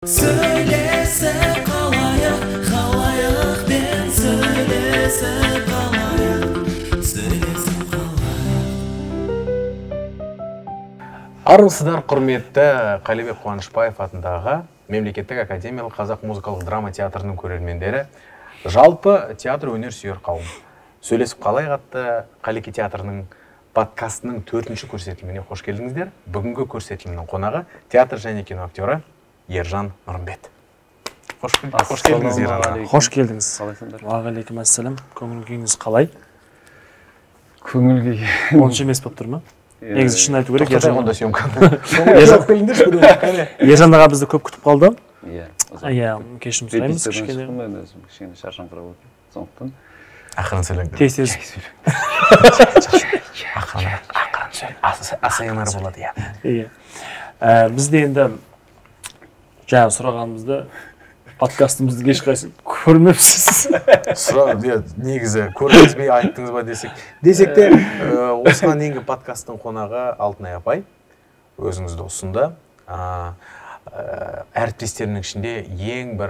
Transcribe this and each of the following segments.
Söylese kalayık, kalayık ben söylese kalayık, söylese kalayık. Армысыздар құрметті Қалибек Қуанышбаев атындағы Мемлекеттік академиялық қазақ музыкалық драма театрының көрермендері, жалпы театр өнер сүйер қауым. Сөйлесіп қалайық атты Қалеке театрының подкастының 4-ші көрсетіліміне қош келдіңіздер. Бүгінгі көрсетілімнің қонағы театр және кино актері Ержан Нұрымбет. Қош келдіңіз, Ержан. Қош келдіңіз. Қалайсыңдар? Уағалейкум ассалам. Көңіл күйіңіз қалай? Көңіл күй. Онша емес болып тұр ма? Негізі шын айту керек, Тоқтатай онда съемканы. Ержан аға бізді көп күтіп қалды. Иә, кешірім сұраймыз кішкене. Кішкене шаршаңқырап отыр. Сондықтан Ақырын сөйлеңдер. Тез. Ақырын сөйл. Асайынар болады, иә. Иә. Бізде енді жаңа сұрағанымызды подкастымызды ешқайсы көрмепсіз. Негізі көрмезбей айттыңыз ба десек те, осыған дейінгі подкасттың қонағы Алтынай апай өзіңізді ұсынды. Әріптестерінің ішінде ең бір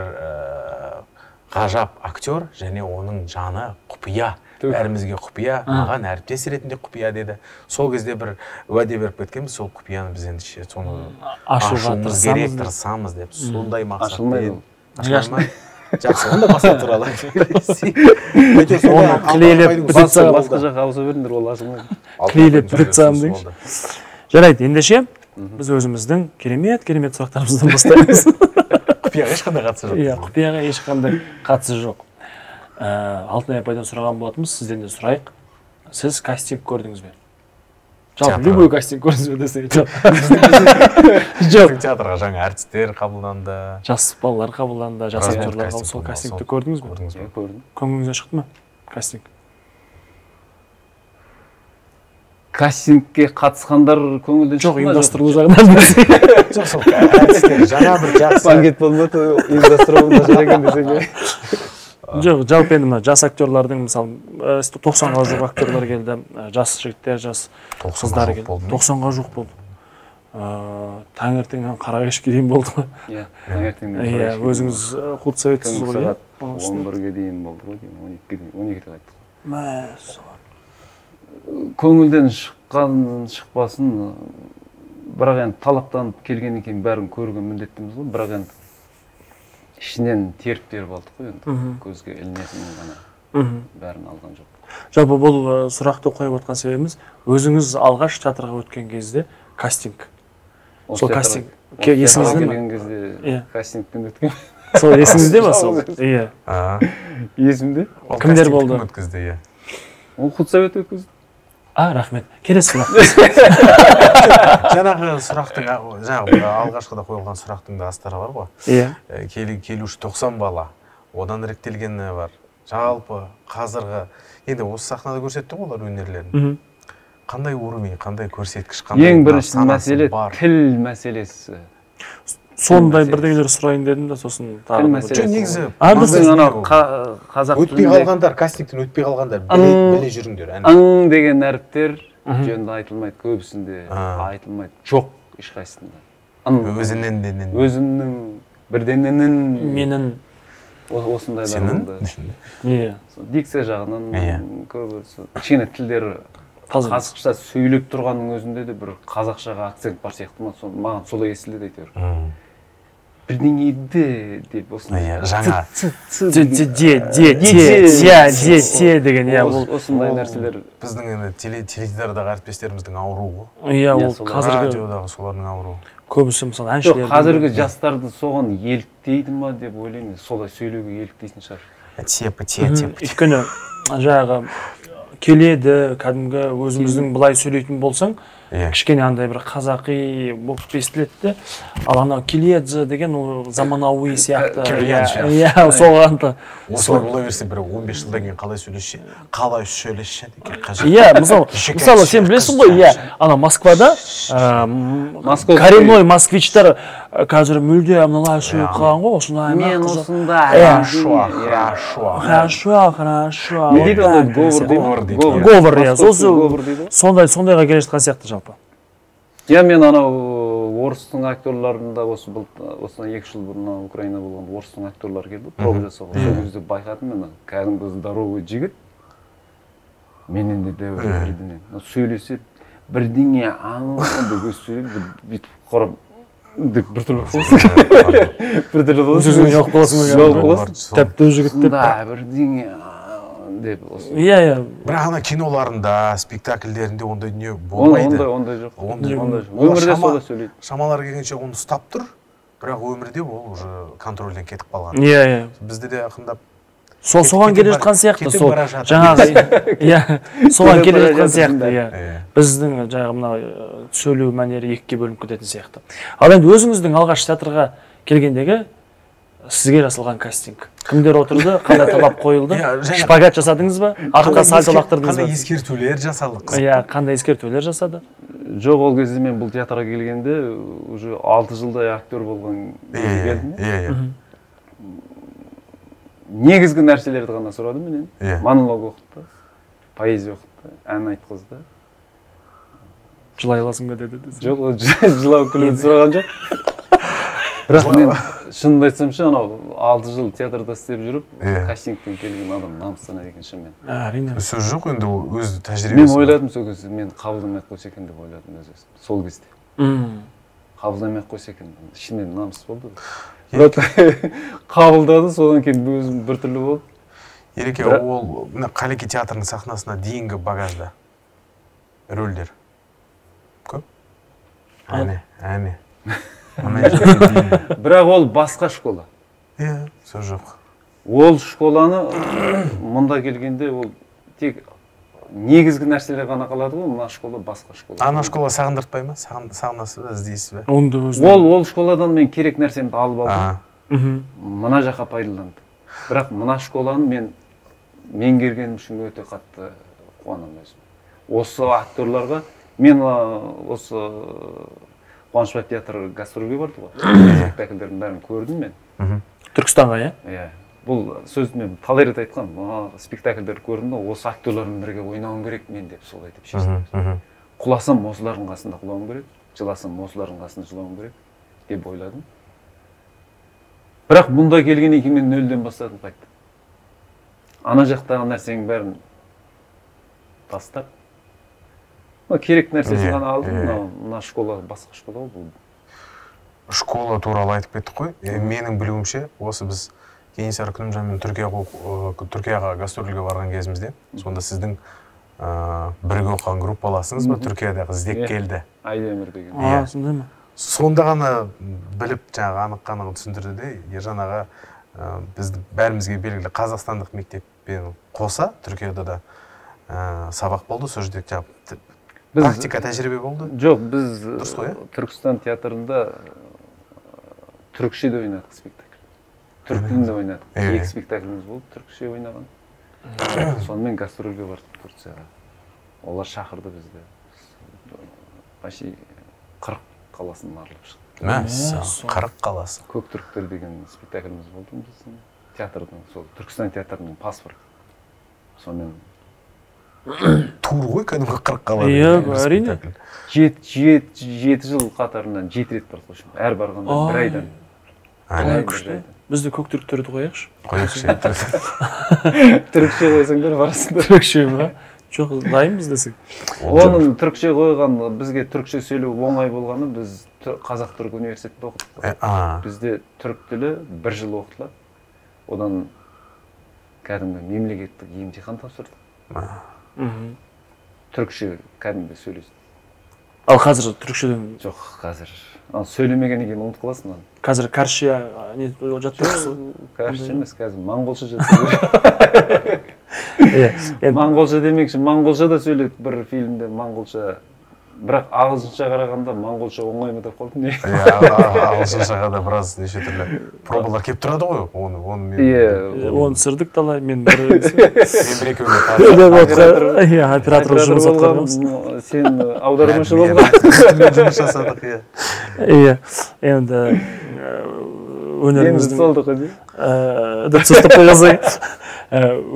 ғажап актер және оның жаны құпия. Бәрімізге құпия, маған әріптес ретінде құпия деді. Сол кезде бір уәде беріп кеткенбіз, сол құпияны біз енді соны ашуымыз керек, тырысамыз деп. Сондай мақсатпен. Ашылмай. Жақсы, онда басқа туралы. Клейлеп басқа жаққа ауыса беріңдер, ол ашылмайды. Клейлеп бітсам дейінші. Жарайды, ендеше біз өзіміздің керемет сұрақтарымыздан бастаймыз. Құпияға ешқандай қатысы жоқ. Иә, құпияға ешқандай қатысы жоқ. Алтынай апайдан сұраған болатынбыз, сізден де сұрайық. Сіз кастинг көрдіңіз бе? Жалпы, любой кастинг көрдіңіз бе десең? Жоқ. Театрға жаңа әртістер қабылданды. Жас балалар қабылданды, жас актерлар қабылданды. Сол кастингті көрдіңіз бе? Көрдім. Көңіліңізден шықты ма кастинг? Кастингке қатысқандар көңілден шықты ма? Жоқ, ұйымдастырылу жағынан. Жоқ, сол әртістер жаңа бір жақсы. Банкет болмады, ұйымдастыру нашар екен десең бе? Жоқ, жалпы енді жас актерлардың, мысалы, 90-ға жуық актерлар келді, жас жігіттер, жас қыздар келді. 90-ға жуық болды. Таңертеңнен қара кешке дейін болды. Иә, таңертеңнен. Иә, өзіңіз худсоветтсіз ғой. Сағат 11-ге дейін болды ғой, 12-де қайттық. Мәссаған. Көңілден шықпасын, бірақ енді талаптанып келгеннен кейін бәрін көруге міндеттіміз ғой, бірақ енді ішінен теріп алдық қой енді, көзге ілінетінін ғана бәрін алған жоқ. Жалпы бұл сұрақты қойып отқан себебіміз, өзіңіз алғаш театрға өткен кезде кастинг. Сол кастинг. Есіңізде ме? Келген кезде кастингтен өткен. Сол есіңізде ме сол? Иә. Есімде. Кімдер болды? Өткізді, иә. Ол худсовет өткізді. Рахмет. Келесі сұрақ. Жаңағы сұрақтың, алғашқыда қойылған сұрақтың да астары бар ғой. Иә. Келуші 90 бала, одан іріктелгені бар. Жалпы қазіргі, енді осы сахнада көрсетті ғой олар өнерлерін. Қандай уровень, қандай көрсеткіш, қандай ең бірінші мәселе тіл мәселесі. Сондай бірдеңелер сұрайын дедім да, сосын тіл мәселесі. Негізі қазақ өтпей қалғандар, кастингтен өтпей қалғандар, біле жүріңдер. Ың деген әріптер жөнді айтылмайды, көбісінде айтылмайды. Жоқ, ешқайсысында. Өзімнің, бірденінің, менің, осындайлар болды. Иә. Дикция жағынан көбі, кішкене тілдері қазақша сөйлеп тұрғанның өзінде де бір қазақшаға акцент бар сияқты ма, маған солай естілді әйтеуір. Бірдеңейді деп осындай. Жаңа. Де деген, иә. Осындай нәрселер. Біздің теледидардағы әріптестеріміздің ауруы. Иә, ол қазіргі. Радиодағы солардың ауруы. Көбісі, мысалы, әншілер. Қазіргі жастарды соған еліктейді ма деп ойлаймын. Солай сөйлеуге еліктейтін шығар. Тепі. Өйткені жаңағы келеді, кәдімгі өзіміздің былай сөйлейтін болсаң, кішкене андай бір қазақи болып естіледі. Ал анау келеді деген ол заманауи сияқты. Иә, соғанды. Осылай бола берсе бір 15 жылдан кейін қалай сөйлесші деген қажет. Иә, мысалы сен білесің ғой, иә, ана Москвада коренной москвичтар қазір мүлде мыналай сөйлеп қалған ғой, осындай. Мен осындай. Хорошо. Не дейді ол? Говор, иә. Сондайға келе жатқан сияқты жалпы. Иә, мен анау орыстың актерларында осыдан 2 жыл бұрын Украина болғанда орыстың актерлары келді, проба жасауға. Сол кезде байқадым мен, кәдімгі здоровый жігіт. Менен де бірдеңе. Сөйлесіп, бірдеңе аңғырды көз сөйлеп, бүйтіп қарап, деп біртүрлі болсын. Біртүрлі болсын. Сөзің жоқ боласың. Тәпті жігіт деп. Да, бірдеңе деп болсын. Иә. Бірақ ана киноларында, спектакльдерінде ондай дүние болмайды. Ондай жоқ. Өмірде солай сөйлейді. Шамалар келгенше оны ұстап тұр, бірақ өмірде ол уже контрольден кетіп қалған. Иә. Бізде де ақындап Соған келе жатқан сияқты, сол жаңағы, иә, соған келе жатқан сияқты, иә. Біздің жаңағы мына сөйлеу мәнері екіге бөлініп кететін сияқты. Ал енді өзіңіздің алғаш театрға келгендегі сізге жасалған кастинг. Кімдер отырды, қандай талап қойылды? Шпагат жасадыңыз ба? Артқа сальто лақтырдыңыз ба? Қандай ескертулер жасадық? Иә, қандай ескертулер жасады? Жоқ, ол кезде мен бұл театрға келгенде уже 6 жылдай актер болған келдім. Иә. Негізгі нәрселерді ғана сұрадым менен. Монолог оқытты, поэзия оқытты, ән айтқызды. Жылай аласың ба деді? Жоқ, жылау күлуді сұраған жоқ. Бірақ мен шынымды айтсам ше, анау 6 жыл театрда істеп жүріп, кастингтен келген адам намыстанады екен шынымен. Әрине. Сөз жоқ енді ол өз тәжірибесі. Мен ойладым сол кезде, мен қабылдамай ақ қойса екен деп ойладым өзім. Сол кезде. Қабылдамай ақ қойса екен, ішімнен намыс болды. Бірақ қабылдады, содан кейін өзім біртүрлі болды. Ереке, ол Қалеке театрының сахнасына дейінгі багажда рөлдер көп? Әне. Бірақ ол басқа школа. Иә, сөз жоқ. Ол школаны мұнда келгенде ол тек негізгі нәрселер ғана қалады ғой, мына школа басқа школа. Ана школа сағындыртпай ма? Сағынасыз ба, іздейсіз бе? Ол школадан мен керек нәрсемді алып алдым. Мына жаққа пайдаланды. Бірақ мына школаны мен меңгергенім үшін өте қатты қуанамын өзім. Осы актерларға мен осы Қуанышбаев театры гастрольге барды ғой. Спектакльдердің бәрін көрдім мен. Түркістанға, иә? Иә. Бұл сөзді мен талай рет айтқам. Спектакльдерді көрдім де, осы актерлармен бірге ойнауым керек мен деп солай деп шештім. Құласам осылардың қасында құлауым керек, жыласам осылардың қасында жылауым керек деп ойладым. Бірақ мұнда келгеннен кейін мен нөлден бастадым қайтты. Ана жақтағы нәрсенің бәрін тастап, керек нәрсесі ғана алдым. Мына школа басқа школа бұл. Школа туралы айтып кеттік қой. Менің білуімше, осы біз Кенесары Күнімжанмен Түркияға гастрольге барған кезімізде, сонда сіздің бірге оқыған группаласыңыз ба Түркиядағы іздеп келді. Айдемір деген. Сонда ма? Сонда ғана біліп, жаңағы анық-қанығын түсіндірді де, Ержан аға бізді бәрімізге белгілі қазақстандық мектеппен қоса Түркияда да сабақ болды, сол жерде практика тәжірибе болды? Жоқ, біз Түркістан театрында түркшеде ойнадық спектакль. Түрк тілінде ойнадық. 2 спектакліміз болды, түркше ойнаған. Сонымен гастрольге бардық Турцияға. Олар шақырды бізді. Почти 40 қаласынан арылып шықты. Мәссаған, 40 қаласы. Көк түріктер деген спектакліміз болды біздің театрдың, сол Түркістан театрының паспорт. Сонымен тур ғой, кәдімгі 40 қала. Иә, әрине. 7 жыл қатарынан 7 рет бардық қойшым. Әр барғанда 1 айдан. Күшті. Бізді көк түріктерді қояқшы. Қояқшы. Түрікше қойсаңдар барасыңдар. Түрікше ма? Жоқ, дайынбыз десек. Оның түрікше қойған, бізге түрікше сөйлеу оңай болғаны, біз Қазақ түрік университетінде оқыдық. Бізде түрік тілі 1 жыл оқытылады. Одан кәдімгі мемлекеттік емтихан тапсырдық. Түрікше кәдімгі сөйлесін. Ал қазір түрікшеден? Жоқ, қазір. Сөйлемегеннен кейін ұмытып қаласың. Қазір Каршия жаттыңыз? Каршия емес, қазір моңғолша жаттыңыз. Моңғолша демекші, моңғолша да сөйледі бір фильмде, моңғолша. Бірақ ағылшынша қарағанда моңғолша оңай ма деп қалдым. Ағылшыншаға да біраз неше түрлі пробалар келіп тұрады ғой. Оны сырдық талай, мен бір оператор жұмыс атқарғанбыз. Сен аудармашы болған. Жұмыс жасадық, иә. Енді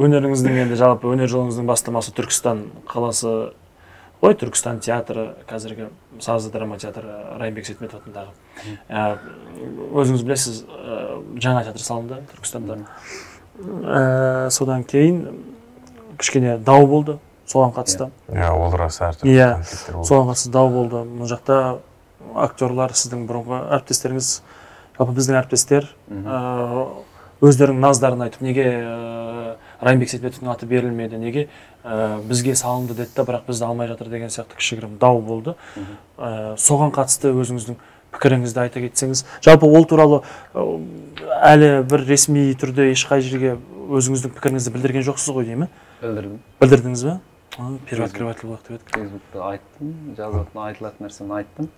өнеріңіздің енді жалпы өнер жолыңыздың бастамасы Түркістан қаласы ғой Түркістан театры, қазіргі сазды драма театры Райымбек Сейтметов атындағы. Өзіңіз білесіз, жаңа театр салынды Түркістанда. Содан кейін кішкене дау болды соған қатысты. Ол рас әртүрлі конфликттер болды. Соған қатысты дау болды. Мына жақта актерлар, сіздің бұрынғы әріптестеріңіз, жалпы біздің әріптестер өздерінің наздарын айтып, неге Райымбек Сейтметовтың аты берілмеді, неге бізге салынды деді, бірақ бізді алмай жатыр деген сияқты кішігірім дау болды. Соған қатысты өзіңіздің пікіріңізді айта кетсеңіз, жалпы ол туралы әлі бір ресми түрде ешқай жерге өзіңіздің пікіріңізді білдірген жоқсыз ғой, деймін? Білдірдім. Білдірдіңіз бе? Первооткрыватель болып деп едік. Фейсбукта айттым, жазатын айтылатын нәрсені айттым.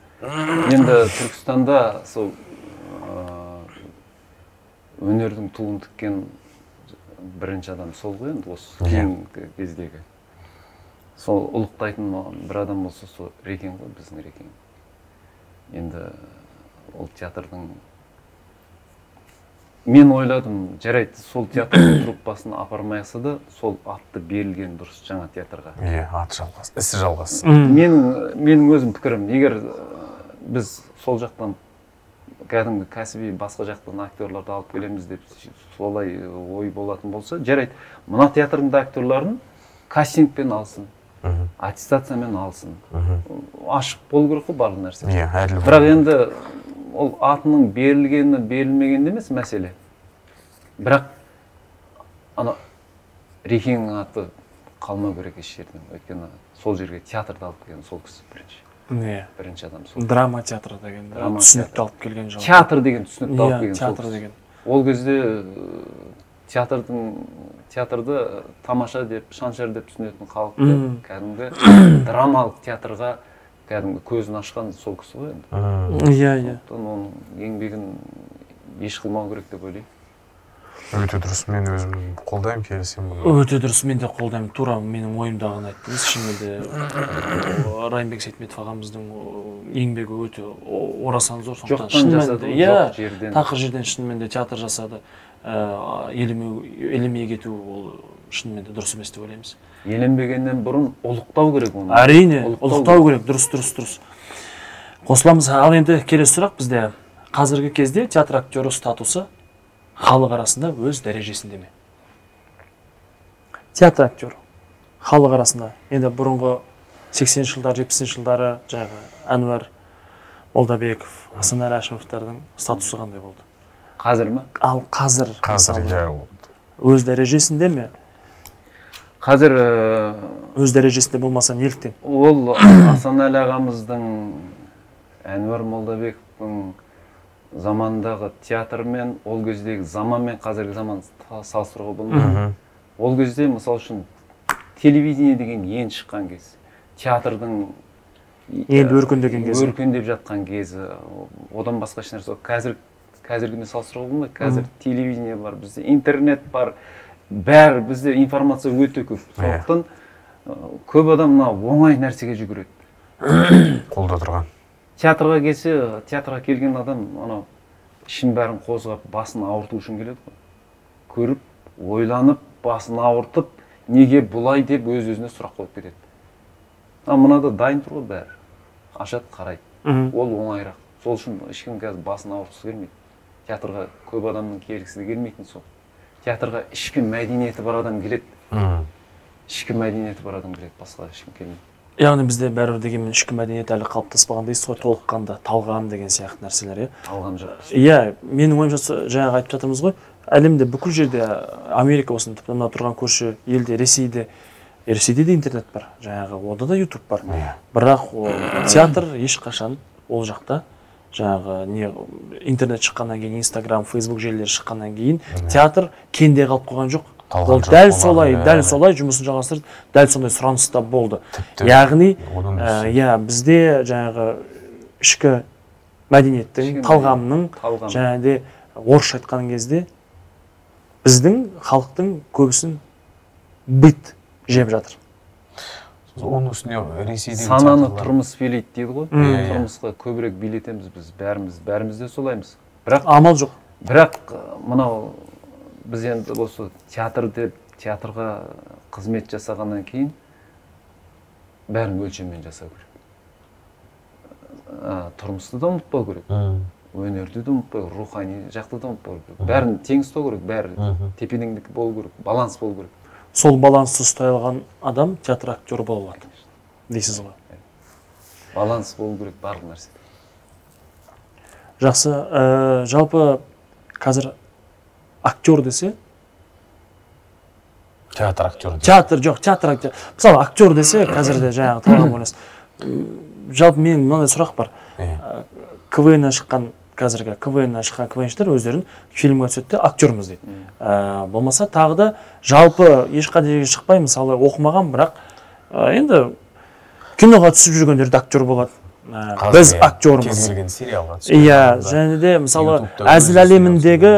Енді Түркістанда сол өнердің туын тіккен бірінші адам сол ғой, енді осы кейінгі кездегі. Сол ұлықтайтын бір адам болса сол Рекен ғой, біздің Рекен. Енді ол театрдың мен ойладым, жарайды, сол театрдың труппасын апармайса да, сол атты берілген дұрыс жаңа театрға. Аты жалғас, ісі жалғасын. Менің өзім пікірім, егер біз сол жақтан кәдімгі кәсіби басқа жақтан актерларды алып келеміз деп солай ой болатын болса, жарайды, мына театрдың актерларын кастингпен алсын, аттестациямен алсын. Ашық болу керек қой барлық нәрсе. Бірақ енді ол атының берілгені, берілмегені емес мәселе. Бірақ ана Рекеннің аты қалмау керек еш жерден. Өйткені сол жерге театрды алып келген сол кісі бірінші. Бірінші адам сол. Драма театры деген, түсінікті алып келген жоқ. Театр деген түсінікті алып келген сол кісі. Ол кезде театрды тамаша деп, шаншар деп түсінетін халықты кәдімгі драмалық театрға кәдімгі көзін ашқан сол кісі ғой енді. Иә. Оның еңбегін еш қылмау керек деп ойлаймын. Өте дұрыс, мен өзім қолдаймын, келісем. Өте дұрыс, мен де қолдаймын. Тура менің ойымдағыны айттыңыз. Шынымен Райымбек Сейтметов ағамыздың еңбегі өте орасан зор. Жоқтан жасады, жоқ жерден. Тақыр жерден шынымен де театр жасады. Елемей кету ол шынымен де дұрыс емес деп ойлаймыз. Еленбегеннен бұрын ұлықтау керек оны. Әрине, ұлықтау керек, дұрыс. Қосыламыз. Ал енді келесі сұрақ бізде. Қазіргі кезде театр актері статусы халық арасында өз дәрежесінде ме? Театр актері халық арасында. Енді бұрынғы 80 жылдар, 70 жылдары жағы Әнуар Молдабеков, Асанәлі Әшімовтардың статусы қандай болды? Қазір ме? Ал қазір өз дәрежесінде ме? Қазір өз дәрежесінде болмаса неліктен? Ол Асанәлі ағамыздың, Әнуар Молдабековтың замандағы театрмен, ол кездегі заман мен қазіргі заман салыстыруға болмайды. Ол кезде, мысал үшін, телевидение деген ең шыққан кез. Театрдың ел өркендеген кезі. Өркендеп жатқан кезі. Одан басқа нәрсе. Қазіргімен салыстыруға болмайды. Қазір телевидение бар, бізде интернет бар. Бәрі бізде информация өте көп. Сондықтан көп адам оңай нәрсеге жүгіреді. Қолда тұрған. Театрға келсе, театрға келген адам ішін бәрін қозғап, басын ауырту үшін келеді. Көріп, ойланып, басын ауыртып, неге бұлай деп өз-өзіне сұрақ қойып кетеді. Мынада дайын тұр ғой бәрі. Ашады, қарайды. Ол оңайырақ. Сол үшін ешкім қазір басын ауыртқысы келмейді. Театрға көп адамның келгісі келмейтін сол. Театрға ішкі мәдениеті бар адам келеді. Ішкі мәдениеті бар адам келеді, басқа ешкім келмейді. Яғни бізде бәрібір дегенмен ішкі мәдениет әлі қалыптаспаған дейсіз ғой, толыққанды талғам деген сияқты нәрселер, иә? Талғам жоқ. Иә, менің ойымша жаңағы айтып жатырмыз ғой, әлемде бүкіл жерде Америка болсын, тіпті мына тұрған көрші елде, Ресейде де интернет бар, жаңағы онда да YouTube бар. Бірақ театр ешқашан ол жақта жаңағы интернет шыққаннан кейін, Instagram, Facebook желілері шыққаннан кейін театр кенде қалып қойған жоқ. Ол дәл солай жұмысын жалғастырды, дәл сондай сұраныста болды. Яғни, бізде жаңағы ішкі мәдениеттің, талғамның, жаңағыдай орысша айтқан кезде біздің халықтың көбісін быт жеп жатыр. Оның үстіне Ресейдегі сананы тұрмыс билейді дейді ғой. Тұрмысқа көбірек билетеміз біз, бәріміз де солаймыз. Бірақ амал жоқ. Бірақ мынау біз енді осы театр деп театрға қызмет жасағаннан кейін бәрін өлшеммен жасау керек. Тұрмысты да ұмытпау керек. Өнерді де ұмытпау керек, рухани жақты да ұмытпау керек. Бәрін тең ұстау керек, бәрі тепе-теңдік болу керек, баланс болу керек. Сол балансты ұстай алған адам театр актері бола алады дейсіз ғой. Баланс болу керек барлық нәрсе. Жақсы, жалпы қазір актер десе, театр актері. театр актер. Мысалы актер десе қазірде жаңағы талғам ойлайсыз. Жалпы мен мынандай сұрақ бар. КВН-нан шыққан қазіргі КВН-нан шыққан КВНшілер өздерін фильмге түседі де актермыз дейді. Болмаса тағы да жалпы ешқайда шықпай, мысалы оқымаған, бірақ енді киноға түсіп жүргендер де актер болады. Біз актермыз. Кез келген сериалға түсіп. Иә, және де мысалы әзіл әлеміндегі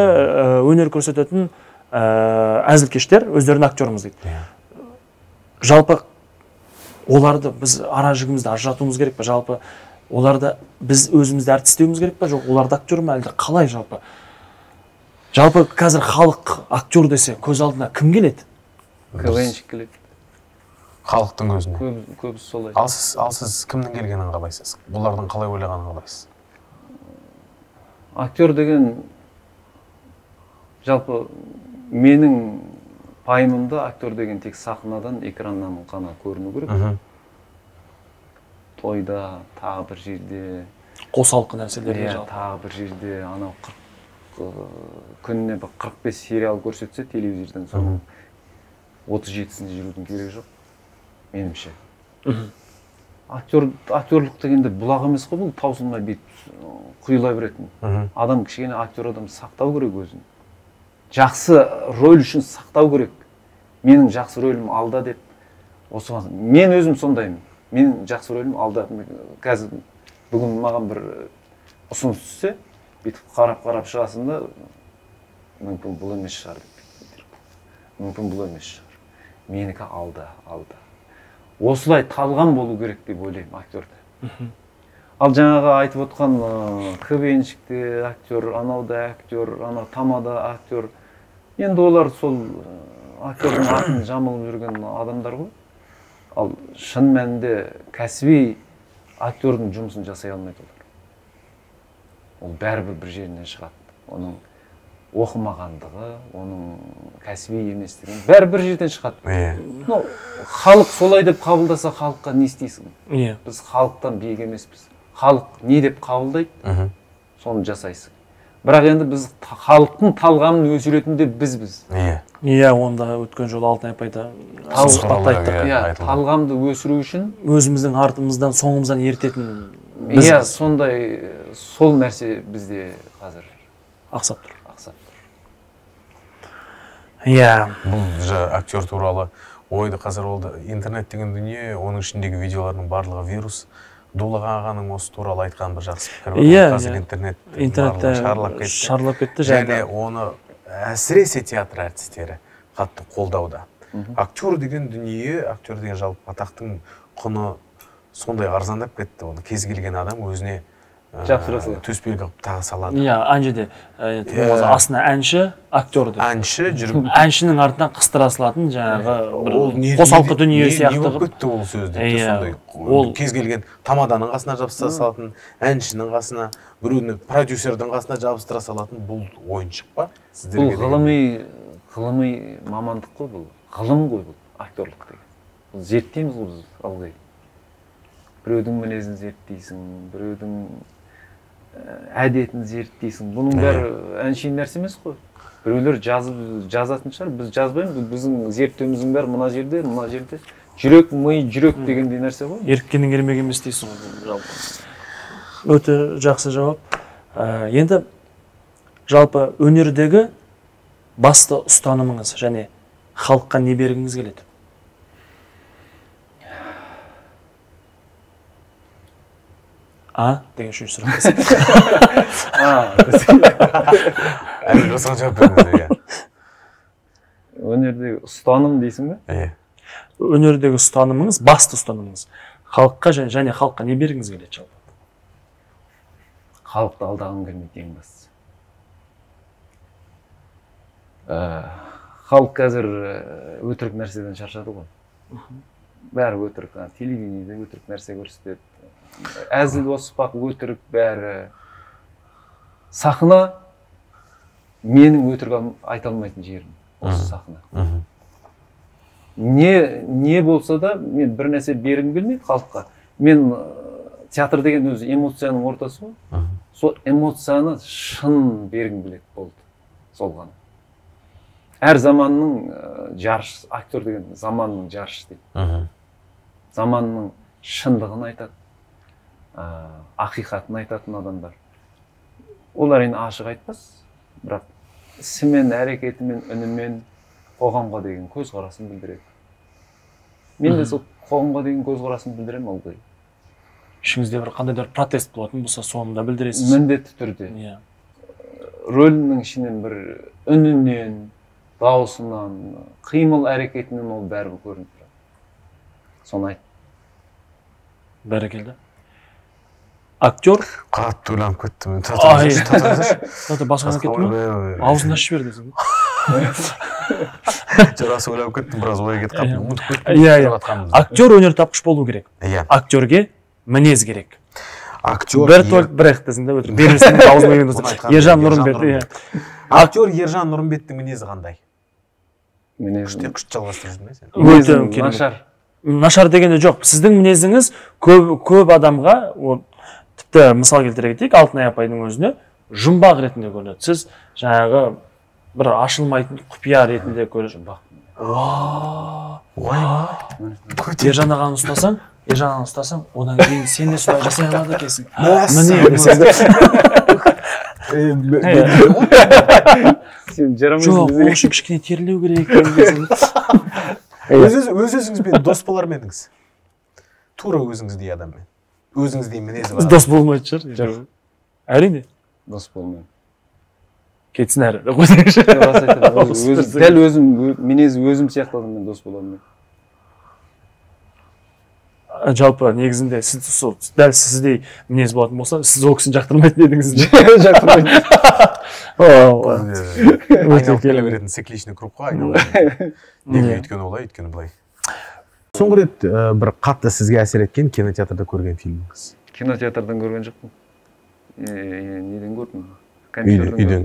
өнер көрсететін әзілкештер өздерін актермыз дейді. Жалпы оларды біз ара жігімізді ажыратуымыз керек пе? Жалпы оларды біз өзімізді әртістеуіміз керек пе? Жоқ, оларды актер ма әлде қалай жалпы? Жалпы қазір халық актер десе көз алдына кім келеді? КВНшік келеді. Халықтың өзіне. Көбісі солай. Ал сіз кімнің келгенін қалайсыз? Бұлардың қалай ойлағанын қалайсыз? Актер деген жалпы менің пайымымда актер деген тек сахнадан, экраннан ғана көріну керек. Тойда, тағы бір жерде, Қосалқы нәрселерде жалпы. тағы бір жерде, анау күніне 45 сериал көрсетсе телевизордан, соның 37-сінде жүрудің керегі жоқ, меніңше. Актерлік дегенде бұлақ емес қой, бұл таусылмай бет құйыла беретін. Адам кішкене актер адам сақтау керек өзін. Жақсы рөл үшін сақтау керек. Менің жақсы рөлім алда деп. Мен өзім сондаймын. Менің жақсы рөлім алда. Қазір бүгін маған бір ұсыныс түссе, бүйтіп қарап шығасың да, мүмкін бұл емес шығар деп. Мүмкін бұл емес шығар. Менікі алда. Осылай талғам болу керек деп ойлаймын актерді. Ал жаңағы айтып отқан КВНшікте актер, анауда актер, анау тамада актер. Енді олар сол актердің атын жамылып жүрген адамдар ғой. Ал шын мәнінде кәсіби актердің жұмысын жасай алмайды олар. Ол бәрібір бір жерінен шығады. Оның оқымағандығы, оның кәсіби еместігін бәрібір жерден шығады. Халық солай деп қабылдаса, халыққа не істейсің? Біз халықтан биік емеспіз. Халық не деп қабылдайды, соны жасайсың. Бірақ енді біз халықтың талғамын өсіретін де бізбіз. Иә, онда өткен жолы Алтынай апайда сұхбатта айттық. Талғамды өсіру үшін өзіміздің артымыздан, соңымыздан ертетін бізбіз. Сондай, сол нәрсе бізде қазір ақсап тұр. Иә. Бұл актер туралы ойды қазір олды интернет деген дүние, оның ішіндегі видеолардың барлығы вирус. Дулыға ағаның осы туралы айтқан бір жақсы пікір бар. Қазір интернетте шарлап кетті. Және оны әсіресе театр әртістері қатты қолдауда. Актер деген дүние, актер деген жалпы атақтың құны сондай арзандап кетті. Оны кез келген адам өзіне төсбелгі тағы салады. Иә, әншіде астына әнші, актерді. Әнші жүріп. Әншінің артынан қыстыра салатын жаңағы қосалқы дүние сияқты. Не болып кетті ол сөзді? Кез келген тамаданың қасына жабыстыра салатын, әншінің қасына, біреудің продюсердің қасына жабыстыра салатын бұл ойыншық па? Бұл ғылыми мамандық қой бұл. Ғылым ғой бұл, актерлік деген. Зерттейміз ғой біз алғай. Біреудің мінезін зерттейсің, біреудің әдетін зерттейсің. Бұның бәрі әншейін нәрсе емес қой. Біреулер жазатын шығар, біз жазбаймыз. Біздің зерттеуіміздің бәрі мына жерде. Жүрек, ми, жүрек дегендей нәрсе ғой. Еріккеннің ермек емес дейсің жалпы. Өте жақсы жауап. Енді жалпы өнердегі басты ұстанымыңыз және халыққа не бергіңіз келеді? Деген үшінші сұрақ. Әлі осыған жауап беріңіз. Өнердегі ұстаным дейсің бе? Өнердегі ұстанымыңыз, басты ұстанымыңыз. Халыққа және халыққа не бергіңіз келеді жалпы? Халықты алдағым келмейді ең бастысы. Халық қазір өтірік нәрседен шаршады ғой. бәрі өтірік, телевидениеде өтірік нәрсе көрсетеді. Әзіл оспақ өтірік бәрі. Сахна менің өтірік айта алмайтын жерім, осы сахна. Не болса да мен бір нәрсе бергім келмейді халыққа. Мен театр деген өзі эмоцияның ортасы ғой. Сол эмоцияны шын бергім келеді болды. Сол ғана. Әр заманның жарыш, актер деген заманның жарышы дейді. Заманның шындығын айтады, ақиқатын айтатын адамдар. Олар енді ашық айтпас, бірақ ісімен, әрекетімен, үнімен қоғамға деген көзқарасын білдіреді. Мен де сол қоғамға деген көзқарасын білдіремін ылғи. Ішіңізде бір қандайда протест болатын болса, соны да білдіресіз. Міндетті түрде. Рөлінің ішінен бір үнінен, дауысынан, қимыл әрекетінен ол бәрібір көрініп тұрады. Соны айт. Бәрекелді. Актер. Қатты ойланып кеттім. Басқаны кеттім ме? Аузын ашып жібер десің. Жарасы ойланып кеттім, біраз ойға кетіп қалдым. Актер өнер тапқыш болу керек. Актерге мінез керек. Актер бір толк бір аяқтасың да өтірік. Берілсің аузына келген дұрыс. Ержан Нұрымбет. Актер Ержан Нұрымбеттің мінезі қандай? Мінезі күшті жалғастырып жүрмей сен? Мінезі нашар. Нашар дегенде жоқ. Сіздің мінезіңіз көп адамға, тіпті мысал келтіре кетейік, Алтынай апайдың өзіне жұмбақ ретінде көрінеді. Сіз жаңағы бір ашылмайтын құпия ретінде көрінеді. Ержан ағаны ұстасаң, одан кейін сен де солай жасай алады екенсің. Сен жарамайсың. Жоқ, ол үшін кішкене терлеу керек. Өз-өзіңізбен дос болар ма едіңіз? Тура өзіңіздей адаммен. Өзіңіздей мінезі бар. Дос болмайды шығар. Әрине. Дос болмайды. Кетсін әрі. Дәл өзім, мінезі өзім сияқты адаммен дос бола алмаймын. Жалпы негізінде дәл сіздей мінез болатын болса, сіз ол кісіні жақтырмайтын едіңіз. Жақтырмайтын. Айналып келе беретін цикличный кругқа айналып. Неге өйткені олай, өйткені былай. Соңғы рет бір қатты сізге әсер еткен кинотеатрда көрген фильміңіз? Кинотеатрдан көрген жоқпын. Неден көрдім? Үйден.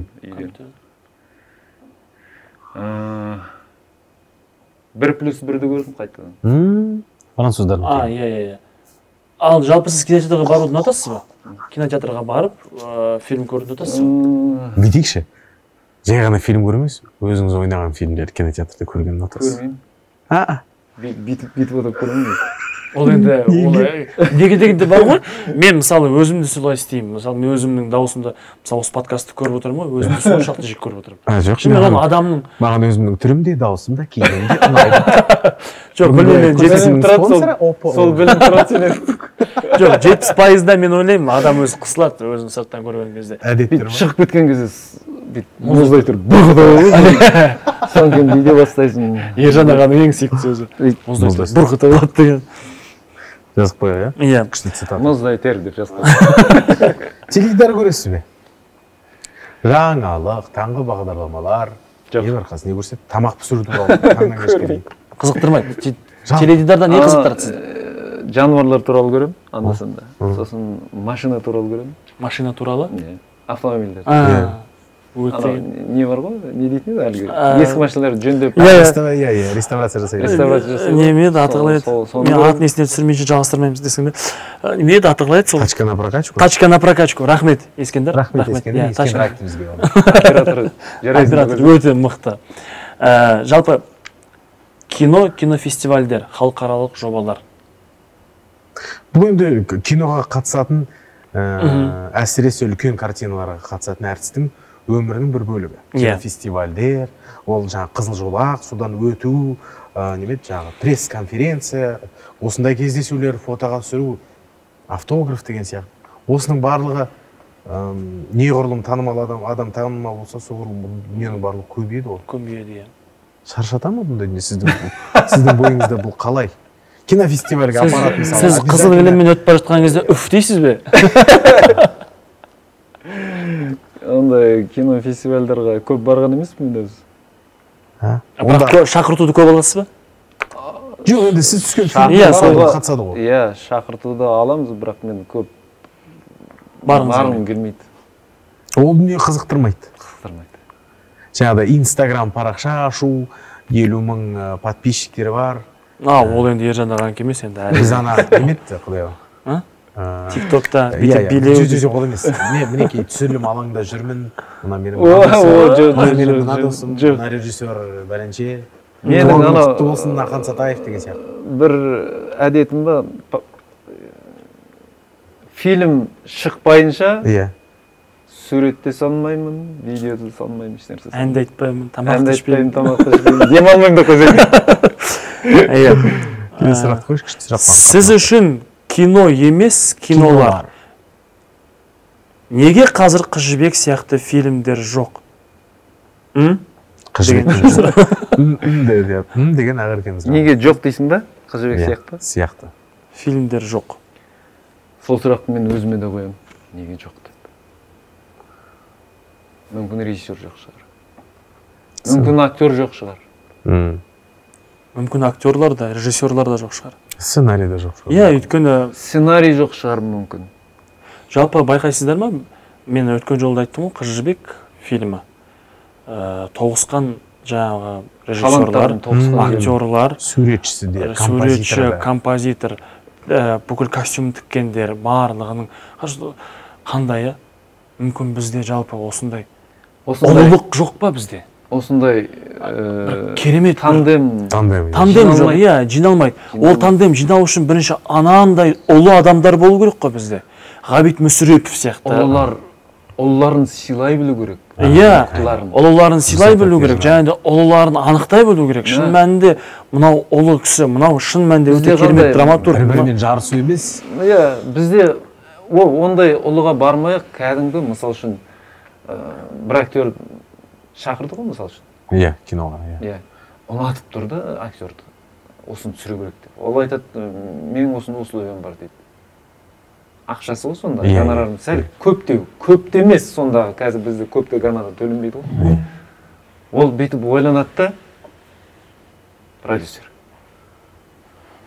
1+1-ді көрдім қайтадан. Француздардан. Иә. Ал жалпы сіз кинотеатрға баруды ұнатасыз ба? Кинотеатрға барып, фильм көруді ұнатасыз ба? Бүйтейікші. Жай ғана фильм көрмейсіз, өзіңіз ойнаған фильмдерді кинотеатрда көрген ұнатасыз. Көрмеймін. Бүйтіп отырып көрмеймін. Ол енді неге дегенде бар ғой. Мен мысалы өзімді солай істеймін. Мысалы мен өзімнің дауысымды, мысалы осы подкастты көріп отырмын ғой, өзімді соншалықты жек көріп отырмын. Жоқ, мен адамның маған өзімнің түрімде, дауысымда, киімімде ұнайды. Жоқ, білмеймін, сол білім тұрады сенен. Жоқ, 70% мен ойлаймын, адам өзі қысылады, өзін сырттан көрген кезде. Әдеттер ма? Шығып кеткен кезде мұздай тұр, бұрғыда сон кейін видео бастайсың. Ержан ағаның ең сүйікті сөзі. Мұздай тұр, бұрғыда болады деген. Жазып қоя, иә? Күшті цитата. Мұздай тер деп жазып қоя. Теледидар көресіз бе? Жаңалық, таңғы бағдарламалар. Не бар қасы, не көрсет? Тамақ пісіру туралы таңнан кешке дейін. Қызықтырмайды. Теледидарда не қызықтырады сізді? Жануарлар туралы көрем, анда-санда. Сосын машина туралы көрем. Машина туралы? Автомобильдер. Не бар ғой, не дейтін еді әлгі? Ескі машиналарды жөндеп. Реставрация жасайды. Неме еді атығылайды. Мен атын есіне түсірмейінше жалғастырмаймыз десің де. Неме еді атығылайды сол? Тачка на прокачку. Тачка на прокачку. Рахмет, Ескендер. Рахмет, Ескендер. Ескендер айтты бізге. Оператор өте мықты. Жалпы кинофестивальдер, халықаралық жобалар. Бұл енді киноға қатысатын, әсіресе үлкен картиналарға қатысатын әртістің өмірінің бір бөлігі. Кинофестивальдер, ол жаңа қызыл жолақ, судан өту, жаңа пресс-конференция, осындай кездесулер, фотоға түсіру, автограф деген сияқты. Осының барлығы неғұрлым танымал адам танымал болса, соғұрлым дүниенің барлығы көбейеді ол. Көбейеді, иә. Шаршата ма бұндай не сіздің бойыңызда бұл қалай? Кинофестивальге апарат мысалы. Сіз қызыл кілеммен өтіп бара жатқан кезде үф дейсіз бе? Ондай кинофестивальдарға көп барған емеспін өзі. Шақыртуды көп аласыз ба? Жоқ, енді сіз түскен Иә, фильмге қатысады ғой. Иә, шақыртуды аламыз, бірақ мен көп барғым келмейді. Ол дүние қызықтырмайды. Қызықтырмайды. Жаңағыдай Инстаграм парақша ашу, 50 мың подписчиктері бар. Ол енді Ержан ағанікі емес енді. Біз ана неметті, құдай ау. TikTok'та бүйтіп билеу. Жоқ, ол емес. Мен мінекей түсірілім алаңда жүрмін. Мына менің мына досым, мына режиссер бәленше. Менің құтты болсын Ақан Сатаев деген сияқты. Бір әдетім ба, фильм шықпайынша суретте салмаймын, видеода салмаймын, ешнәрсе. Әнді айтпаймын, тамақ Әнді ішпеймін. айтпаймын, тамақ ішпеймін. Демалмаймын да көзеймін. Келесі сұрақ қойшы, күшті сұрақ. Сіз үшін кино емес, кинолар. Неге қазір Қыз жібек сияқты фильмдер жоқ? Қыз жібек деген ағыркеміз. Неге жоқ дейсің ба? Қыз жібек сияқты? Сияқты. Фильмдер жоқ. Сол сұрақты мен өзіме де қоямын. Неге жоқ деп. Мүмкін режиссер жоқ шығар. Мүмкін актер жоқ шығар. Мүмкін актерлар да, режиссерлар да жоқ шығар. Сценарий да жоқ шығар. Иә, өйткені сценарий жоқ шығар мүмкін. Жалпы байқайсыздар ма? Мен өткен жолда айттым ғой, Қыз жібек фильмі. Тоғысқан жаңағы режиссерлар, актерлар, суретші, композитор, бүкіл костюм тіккендер, барлығының қандай, мүмкін бізде жалпы осындай ұлылық жоқ па бізде? Осындай керемет тандем жоқ, иә, жиналмайды. Ол тандем жинау үшін бірінші анандай ұлы адамдар болу керек қой бізде. Ғабит Мүсірепов сияқты. Ұлыларын сыйлай білу керек. Иә, ұлыларын сыйлай білу керек, және де ұлыларын анықтай білу керек. Шын мәнінде мынау ұлы кісі, мынау шын мәнінде өте керемет драматург. Бір-бірімен жарысу емес. Иә, бізде ондай ұлыға бармайық, кәдімгі, мысал үшін, бір актер шақырды ғой, мысал үшін. Иә, киноға. Иә, ұнатып тұрды актерді, осыны түсіру керек деп. Ол айтады, менің осыны условиям бар дейді. Ақшасы ғой сонда, гонорарым сәл көп емес сонда, қазір бізде көпте гонорар төленбейді ғой. Ол бүйтіп ойланады да, продюсер.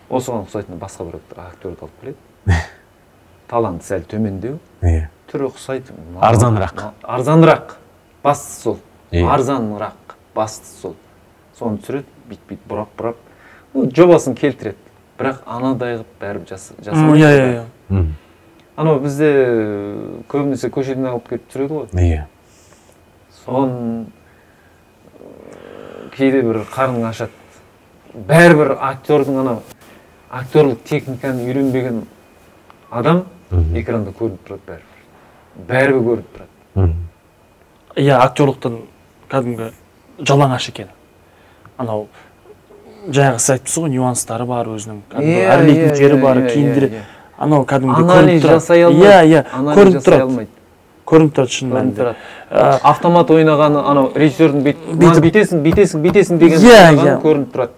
Осыған ұқсайтын басқа бір актерді алып келеді. Таланты сәл төмендеу, түрі ұқсайды. Арзанырақ, бастысы сол. Арзанырақ, бастысы сол. Соны түсіреді, бит-бит, бұрап. Жобасын келтіреді. Бірақ анадай қылып бәрібір жасайды. Анау бізде көбінесе көшеден алып келіп түсіреді ғой. Иә. Сон кейде бір қарның ашады. Бәрібір актердің анау актерлік техниканы үйренбеген адам экранда көрініп тұрады бәрібір. Бәрібір көрініп тұрады. Иә, актерлықтың кәдімгі жалаңаш екен. Анау жаңағы сіз айтыпсыз ғой, нюанстары бар өзінің. Әрлейтін жері бар, киіндіреді. Анау кәдімгі анализ жасай алмайды. Иә, көрініп тұрады. Көрініп тұрады шын мәнінде. Автомат ойнағаны, анау режиссердің битесің деген көрініп тұрады.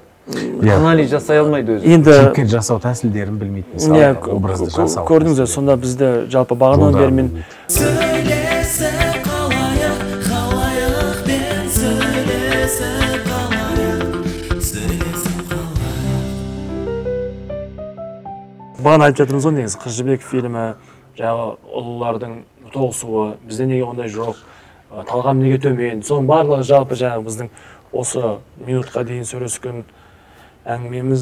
Анализ жасай алмайды өзі. Кейіпкер жасау тәсілдерін білмейді мысалы, образды жасау. Көрдіңіздер, сонда бізде жалпы бағанан бері мен сөйлесіп қалайық, халайықпен сөйлесіп қалайық, сөйлесіп қалайық. бағана айтып жатырмыз ғой, негізі Қыз жібек фильмі, жаңағы ұлылардың тоғысуы, бізде неге ондай жоқ, талғам неге төмен, соның барлығы жалпы жаңағы біздің осы минутқа дейін сөйлескен әңгімеміз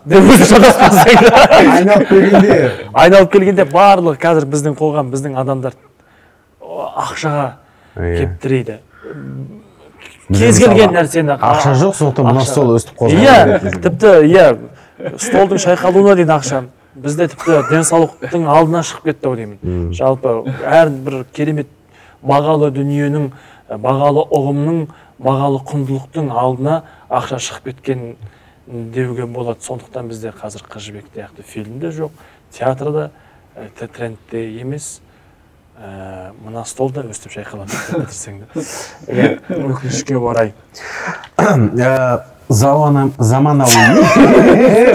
деп өзі шатаспасаң айналып келгенде барлығы қазір біздің қоғам, біздің адамдар ақшаға кеп тірейді. Кез келген нәрсені ақша жоқ, сондықтан мына стол өстіп қозғалады. Иә, тіпті иә, столдың шайқалуына дейін ақша. Бізде тіпті денсаулықтың алдына шығып кетті ау деймін. Жалпы әрбір керемет бағалы дүниенің, бағалы ұғымның, бағалы құндылықтың алдына ақша шығып кеткен деуге болады. Сондықтан бізде қазір Қыз жібек сияқты фильмде жоқ, театрда трендте емес. Мына столда өстіп шайқалады бітірсең де. Өкінішке орай. Заманауи.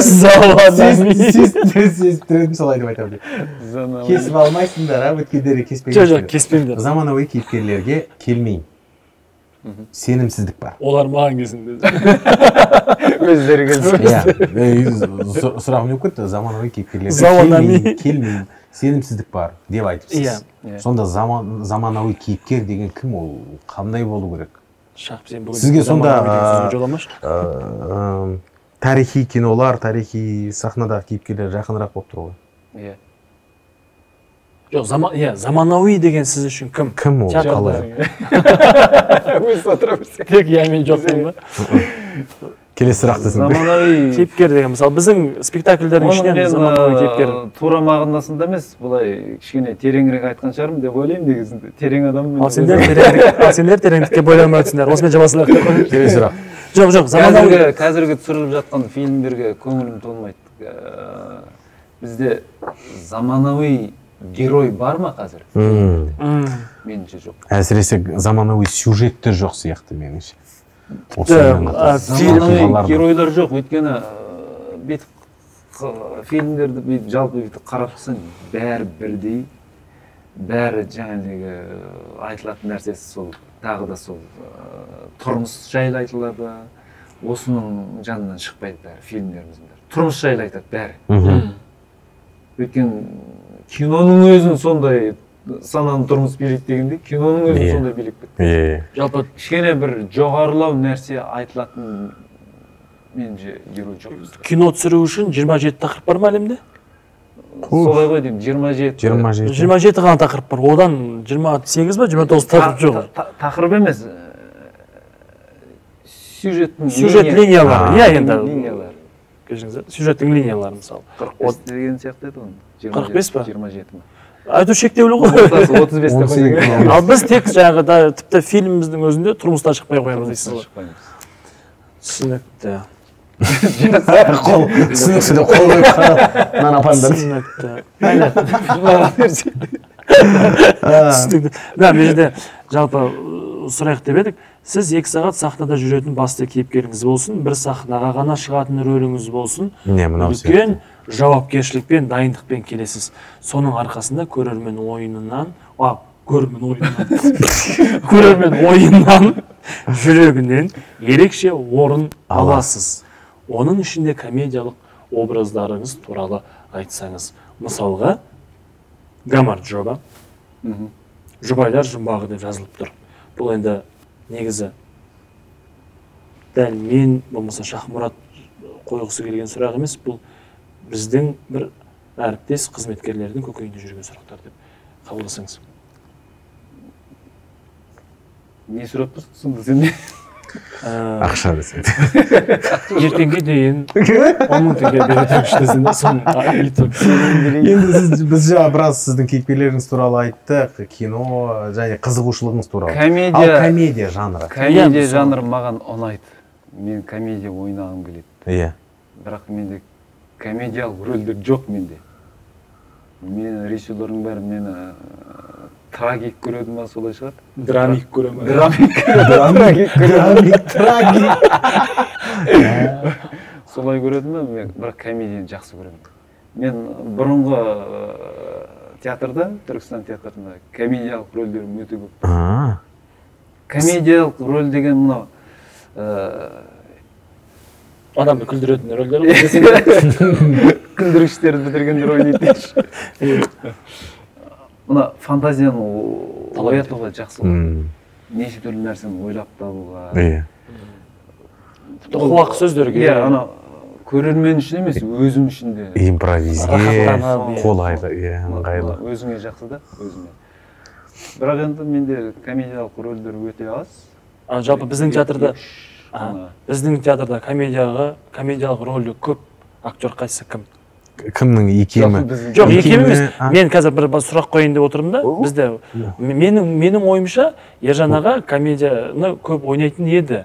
Сіз трендін солай деп айтамын. Кесіп алмайсыңдар, өткендері кеспеген. Жоқ, кеспеймдер. Заманауи кейіпкерлерге келмейін. сенімсіздік бар. Олар маған кезінде. Өздері келсін. Иә, сұрағым не кетті, заманауи кейіпкерлерге келмеймін, сенімсіздік бар деп айтыпсыз. Сонда заманауи кейіпкер деген кім, ол қандай болу керек? Сізге сонда тарихи кинолар, тарихи сахнадағы кейіпкерлер жақынырақ болып тұр ғой. Иә. Жоқ, заманауи деген сіз үшін кім? Кім ол? Қалай? Өз отыра берсек. Тек иә мен жоқпын ба? Келесі сұрақ десің. Заманауи кейіпкер деген, мысалы біздің спектакльдердің ішінен заманауи кейіпкер. Тура мағынасында емес, былай кішкене тереңірек айтқан шығармын деп ойлаймын негізінде. Терең адам. Ал сендер тереңдікке бойламай өтсіңдер. Осымен жабасылар. Келесі сұрақ. Жоқ, заманауи. Қазіргі түсіріліп жатқан фильмдерге көңілім толмайды. Бізде заманауи герой бар ма қазір? Меніңше жоқ. Әсіресе заманауи сюжеттер жоқ сияқты меніңше. Заманауи геройлар жоқ, өйткені фильмдерді жалпы қарап тұрсаң, бәрі бірдей, бәрі жаңағы айтылатын нәрсесі сол, тағы да сол тұрмыс жайлы айтылады, осының жанынан шықпайды бәрі фильмдеріміздің. Тұрмыс жайлы айтады бәрі. Өйткені киноның өзін сондай сананы тұрмыс билейді дегенде, киноның өзін сондай билеп кетті. Жалпы кішкене бір жоғарылау нәрсе айтылатын меніңше герой жоқ. Кино түсіру үшін 27 тақырып бар ма әлемде? Солай ғой деймін, 27. 27 ғана тақырып бар. Одан 28 ба, 29 тақырып жоқ. Тақырып емес, сюжет линиялары. Иә, енді. Сюжеттің линиялары мысалы. 45 деген сияқты еді оны. 45 па? 27 ма? Айту шектеулі ғой. 35 деп. Ал біз тек жаңағы тіпті фильміміздің өзінде тұрмыстан шықпай қоямыз дейсіз. Түсінікті. Түсінікті деп қол қойып қарап, мынаны апайымдар. Түсінікті. Мен жерде жалпы сұрайық деп едік. Сіз 2 сағат сахнада жүретін басты кейіпкеріңіз болсын, бір сахнаға ғана шығатын рөліңіз болсын, үлкен жауапкершілікпен, дайындықпен келесіз. Соның арқасында көрермен ойыннан, жүрегінен ерекше орын аласыз. Оның ішінде комедиялық образдарыңыз туралы айтсаңыз. Мысалға, Гамар жоба, жұбайлар жұмбағы деп жазылып тұр. Бұл енді негізі дәл мен болмаса Шахмұрат қойғысы келген сұрақ емес, бұл біздің бір әріптес қызметкерлердің көкейінде жүрген сұрақтар деп қабылдасаңыз. Не сұрап тұрсың сонда сен? Ақша десең. Ертеңге дейін 10.000 теңге беретін енді біз біраз сіздің кейіпкерлеріңіз туралы айттық, кино және қызығушылығыңыз туралы. Ал комедия жанры. Комедия жанры маған ұнайды. Мен комедия ойнағым келеді. Иә. Бірақ менде комедиялық рөлдер жоқ менде. Мен режиссерлердің бәрі мені трагик көреді ма, солай шығар? Драмик көреді ма? Трагик. Солай көреді ма? Бірақ комедияны жақсы көремін. Мен бұрынғы театрда, Түркістан театрында комедиялық рөлдерім өте көп. Комедиялық рөл деген мынау адамды күлдіретін рөлдер ғой. Күлдіргіштерді бітіргендер ойнайды. Мына фантазияны оятуға жақсы болады. Неше түрлі нәрсені ойлап табуға. Қуақ сөздерге. Ана көрермен үшін емес, өзім үшін де. Импровизге, қолайлы, ыңғайлы. Өзіңе жақсы да, өзіме. Бірақ енді менде комедиялық рөлдер өте аз. Жалпы біздің театрда комедиялық рөлі көп актер қайсысы кім? Кімнің екемі? Жоқ, екемі емес. Мен қазір бір сұрақ қойын деп отырмын да. Бізде менің ойымша Ержан аға комедияны көп ойнайтын еді.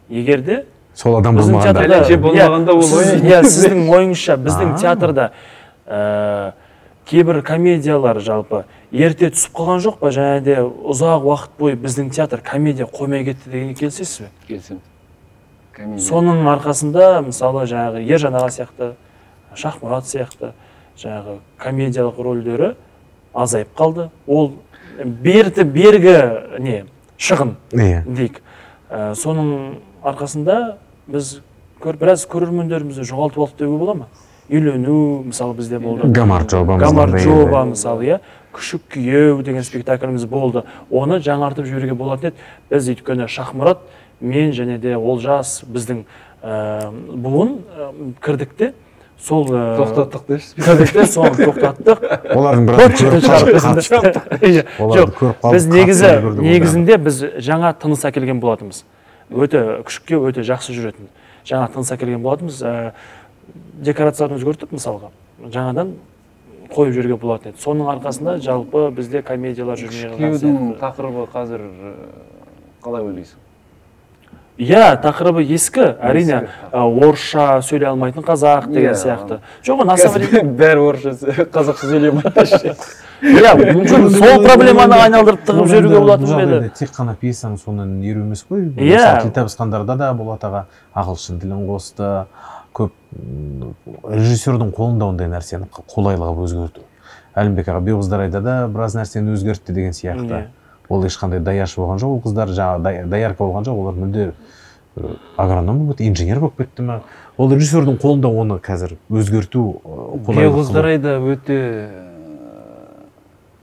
Егерде сол адам болмағанда. Сіздің ойыңызша біздің театрда кейбір комедиялар жалпы ерте түсіп қалған жоқ па? Және де ұзақ уақыт бойы біздің театр комедия қоймай кетті дегенге келісесіз бе? Келісемін. Соның арқасында мысалы жаңағы Ержан аға сияқты, Шахмұрат сияқты жаңағы комедиялық рөлдері азайып қалды. Ол бергі шығын Иә. дейік. Соның арқасында біз біраз көрермендерімізді жоғалтып алдық деуге бола ма? Үйлену мысалы бізде болды. Гамар жоба мысалы, иә. Күшік күйеу деген спектакліміз болды. Оны жаңартып жіберуге болатын еді. Біз өйткені Шахмұрат, мен және де Олжас біздің буын кірдікте сол тоқтаттық дейсіз. Кірдікте соны тоқтаттық. Олардың біз негізінде біз жаңа тыныс әкелген болатынбыз. Өте күшікке өте жақсы жүретін. Жаңа тыныс әкелген болатынбыз. Декорацияларын өзгертіп мысалға. Жаңадан қойып жүрген болатын еді. Соның арқасында жалпы бізде комедиялар жүрмей қалған. Күйеудің тақырыбы қазір қалай ойлайсың? Иә, тақырыбы ескі, әрине, орысша сөйлей алмайтын қазақ деген сияқты. Жоқ, бәрі орысша, қазақша сөйлей алмайды. Иә, мүмкін сол проблеманы айналдырып тығып жүруге болатын еді. Тек қана пьесаның соңынан еру емес қой. Мысалы, тіл табысқандарда да Болат аға ағылшын тілін қосты. Көп режиссердің қолында ондай нәрсені қолайлығып өзгерту. Әлімбек аға бейқыздар айдада біраз нәрсені өзгертті деген сияқты. Ол ешқандай даяшы болған жоқ, ол қыздар жаңа даярка болған жоқ, олар мүлде агроном болып кетті, инженер болып кетті ме? Ол режиссердің қолында оны қазір өзгерту қолайлық. Бейқыздар айда өте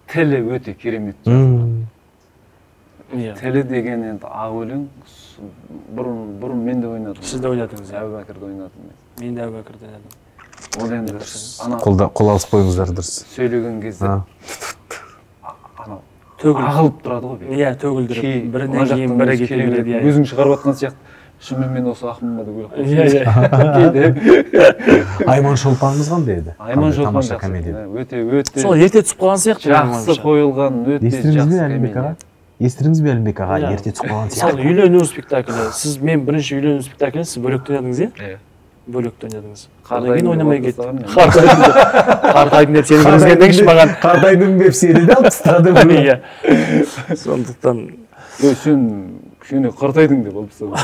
тілі өте керемет. Тілі деген енді ақ өлең. Бұрын мен де ойнадым. Сіз де ойнадыңыз. Әбубәкірді ойнадым. Мен де Әбубәкірді ойнадым. Ол енді қол алысып қойыңыздар дұрыс. Сөйлеген кезде ағылып тұрады ғой. Иә, төгілдіріп, бірінен кейін бірі кете береді. Өзің шығарып жатқан сияқты. Шынымен мен осы ақмамады көріп қойсың. Айман Шолпанымыз қандай еді? Айман Шолпан жақсы. Сол ерте түсіп қалған сияқты. Жақсы қойылған, өте жақсы комедия. Естіріңіз бе Әлімбек аға, ерте түсіп қалған сияқты. Мысалы, үйлену спектаклі. Мен бірінші үйлену спектаклін сіз бөлек ойнадыңыз, иә? Бөлек ойнадыңыз. Қартайдың ойнамай кетті. Қартайдың деп сені кіргізгендегіші маған. Қартайдың деп сені де алып тастады. Иә. Сондықтан. Сен кішкене қартайдың деп алып тастады.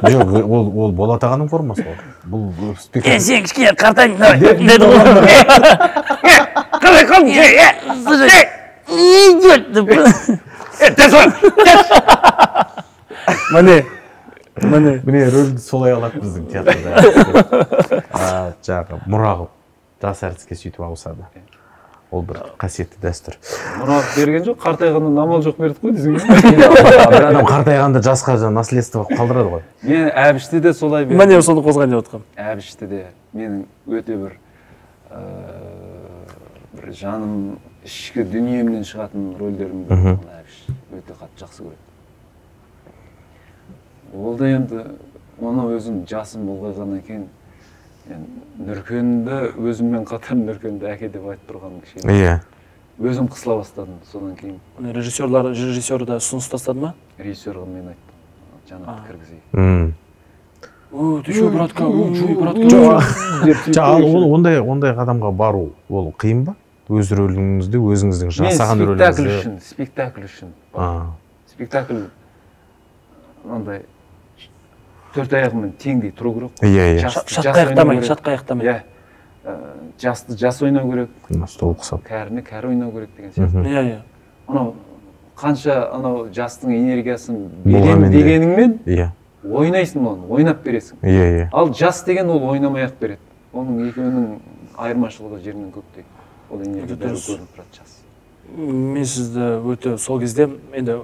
Жоқ, ол Болат ағаның формасы ол. Бұл спектакль. Сен кішкене қартайдың деді ғой. Қалай қалдың? Міне рөлді солай алады біздің театрда. Жаңағы мұра қылып жас әртіске сөйтіп ауысады. Ол бір қасиетті дәстүр. Мұра берген жоқ, қартайғаннан амал жоқ бердік қой десең. Бір адам қартайғанда жасқа наследство қалдырады ғой. Мен Әбішті де солай бердім. Міне соны қозған деп отқам. Әбішті де менің өте бір жаным ішкі дүниемнен шығатын рөлдерімді Әбіш өте қатты жақсы көреді. Ол да енді оны өзім жасым ұлғайғаннан кейін Нұркенді өзіммен қатар Нұркенді әке деп айтып тұрғаным кішкене. Иә. Өзім қысыла бастадым содан кейін. Режиссер да ұсыныс тастады ма? Режиссерға мен айттым. Жанат кіргізейік. Ты что, братка? Братка. Ондай адамға бару ол қиын ба? Өз рөліңізді, өзіңіздің жасаған рөліңізді. Спектакль үшін. Спектакль мынандай төрт аяғымен теңдей тұру керек. Иә. Шатқа аяқтамай. Жасты жас ойнау керек. Стол құсап. Кәріні кәрі ойнау керек деген сияқты. Иә. Анау қанша анау жастың энергиясын беремін дегеніңмен ойнайсың оны, ойнап бересің. Иә. Ал жас деген ол ойнамай-ақ береді. Оның екеуінің айырмашылығы жерінен көктей. Ол энергия бәрі көрініп тұрады жас. Мен сізді өте сол кезде енді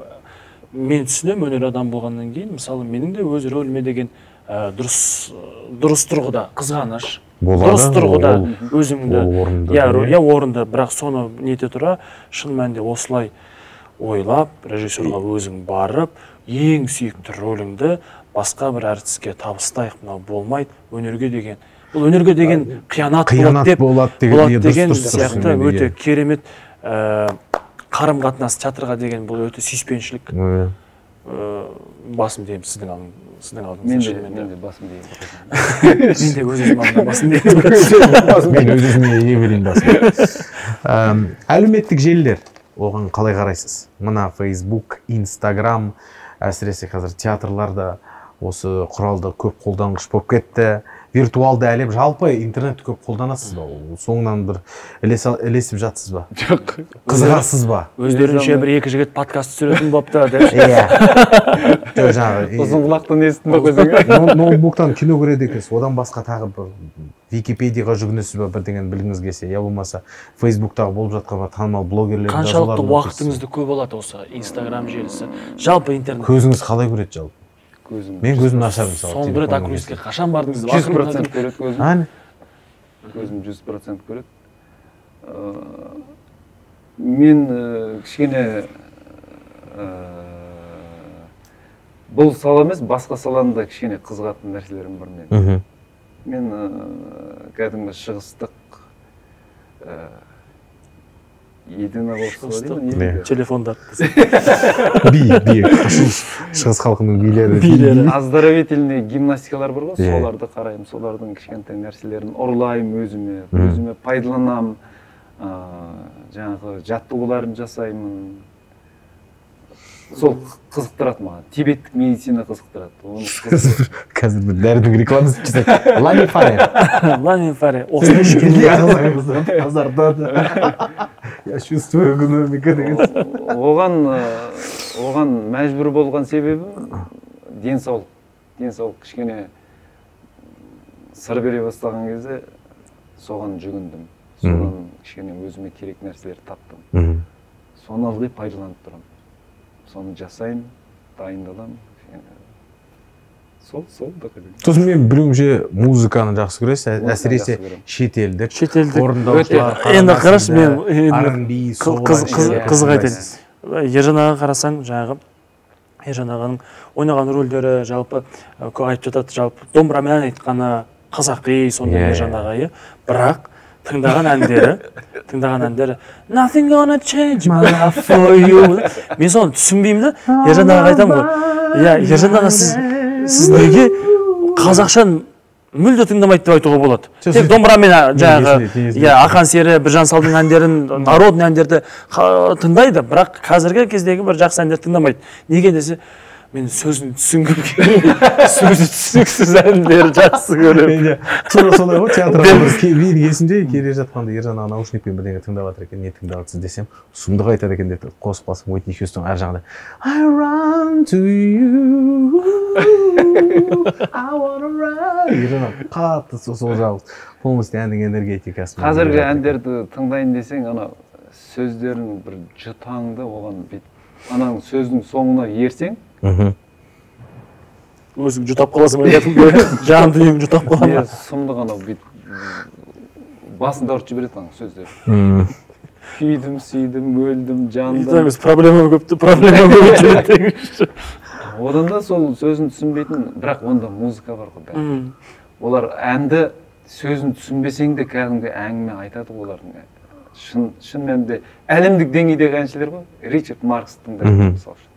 мен түсінем өнер адам болғаннан кейін, мысалы менің де өз рөліме деген дұрыс тұрғыда қызғаныш, дұрыс тұрғыда өзіңді орынды, бірақ соны нете тұра шын мәнінде осылай ойлап режиссерға өзің барып ең сүйікті рөліңді басқа бір әртіске табыстайық, мынау болмайды, өнерге деген бұл өнерге деген қиянат болады деген сияқты өте керемет қарым-қатынас театрға деген бұл өте сүйіспеншілік басым деймін сіздің алдыңызда. Мен де басым деймін. Мен де өз-өзім алдында басым деймін. Мен өз-өзіме не берейін басым. Әлеуметтік желілер, оған қалай қарайсыз? Мына Facebook, Instagram, әсіресе қазір театрларда осы құралды көп қолданғыш болып кетті. виртуалды әлем, жалпы интернетті көп қолданасыз ба? Соңынан бір ілесіп жатсыз ба? Жоқ. Қызығасыз ба? Өздерінше бір екі жігіт подкаст түсіретін болыпты деп. Иә. Жоқ, жаңағы Ұзын құлақтан естің ба көзіңе? ноутбуктан кино көреді екенсіз, одан басқа тағы бір Википедияға жүгінесіз ба бірдеңені білгіңіз келсе, я болмаса Фейсбуктағы болып жатқан танымал блогерлердің Қаншалықты уақытыңызды көп алады осы Инстаграм желісі? Жалпы интернет. Көзіңіз қалай көреді жалпы? Мен көзім нашар мысалы. Соңғы рет окулистке қашан бардыңыз? 100% көреді көзім. Әне? Көзім 100% көреді. Мен кішкене бұл сала емес, басқа саланда кішкене қызығатын нәрселерім бар менің. Мен кәдімгі шығыстық единоборство деймін. Телефондар. Би. Шығыс халқының билері. Оздоровительный гимнастикалар бар ғой, соларды қараймын, солардың кішкентай нәрселерін ұрлаймын өзіме пайдаланамын, жаңағы жаттығуларын жасаймын. Сол қызықтырады маған. Тибеттік медицина қызықтырады. Қазір бір дәрінің рекламасы жасайды. Ламифаре. Осыны ішкенде. Я чувствую экономика деген. Оған мәжбүр болған себебім денсаулық. Денсаулық кішкене сыр бере бастаған кезде соған жүгіндім. Содан кішкене өзіме керек нәрселер таптым. Соны ылғи пайдаланып тұрамын. Соны жасаймын, дайындаламын. Сол да қадым. Сосын мен білуімше музыканы жақсы көресіз, әсіресе шетелдік орындаушылар. Енді қараш мен қызық айтайын. Ержан аға қарасаң, жаңағы Ержан ағаның ойнаған рөлдері жалпы көп айтып жатады, жалпы домбырамен айтқаны қазақи сондай Ержан ағайы, бірақ тыңдаған әндері Nothing gonna change my life for you. Мен соны түсінбеймін да, Ержан ағаға айтамын ғой. Иә, Ержан аға сіз неге қазақшан мүлде тыңдамайды деп айтуға болады. Тек домбырамен жаңағы Ақан сері, Біржан Салдың әндерін, народный әндерді тыңдайды, бірақ қазіргі кездегі бір жақсы әндер тыңдамайды. Неге десе, мен сөзін түсінгім келмейді. Сөзі түсініксіз әндер жақсы көремін. Солай ғой, театрға мен есімде келе жатқанда Ержан аға наушникпен бірдеңе тыңдап жатыр екен, не тыңдап жатсыз десем, сұмдық айтады екен деп қосып қалсам, Уитни Хьюстон ар жағында I run to you, I wanna run. Ержан аға қатты сол жағы полностью әннің энергетикасы. Қазіргі әндерді тыңдайын десең, ана сөздерін бір жұтаңды оған бет, ананың сөздің соңына ерсең, өзің жұтап қаласың ба? Жан дүниең жұтап қаласың ба? Сұмдық анау басында ұрып жібереді ана сөздер. Күйдім, сүйдім, өлдім, жандым. Проблема көп. Одан да сол сөзін түсінбейтін, бірақ онда музыка бар ғой. Олар әнді сөзін түсінбесең де кәдімгі әңгіме айтады олардың. Шын мәнінде әлемдік деңгейдегі әншілер ғой. Ричард Маркстың да мысалы үшін.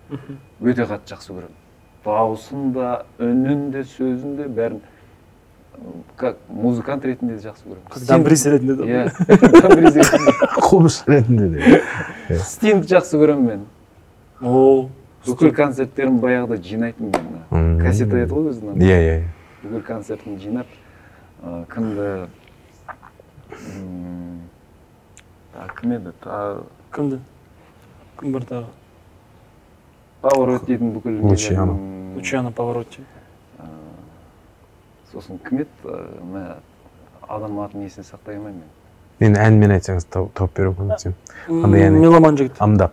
Өте қатты жақсы көремін. Дауысын да, үнін де, сөзін де бәрін музыкант ретінде де жақсы көремін. Дамбриз ретінде де. Иә, дамбриз ретінде. Қобыш ретінде де. Стингті жақсы көремін мен. Бүкіл концерттерін баяғыда жинайтын мен. Кассета еді ғой өзінің. Иә. Бүкіл концертін жинап, кімді... Кім еді? Кімді? Кім бір тағы? Паваротtiдің бүкіл... Лучиано Паваротти. Сосын кім еді? Адам атын есіне сақтай алмаймын мен. Мен әнмен айтсаңыз тауып беру көмектесем. Меломан жігіт. Амдап.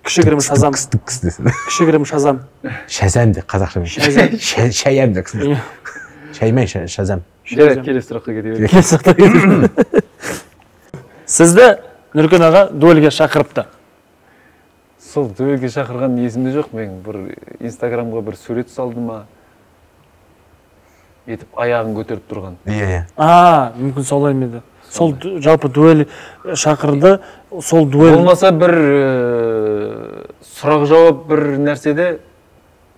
Кішігірім Шазам. Кістік десін. Кішігірім Шазам. Шазам де қазақшамен. Шаям де кісін. Шаймай Шазам. Жарайды, келесі сұраққа кетейік. Келесі сұраққа кетейік. Сізді Нұркен аға дуэльге шақырыпты. Сол дуэльге шақырған есімде жоқ. Мен бір Инстаграмға бір сурет салды ма, етіп аяғын көтеріп тұрған. Иә. Мүмкін солай меді. Сол жалпы дуэль шақырды, сол дуэль... Болмаса бір сұрақ жауап бір нәрседе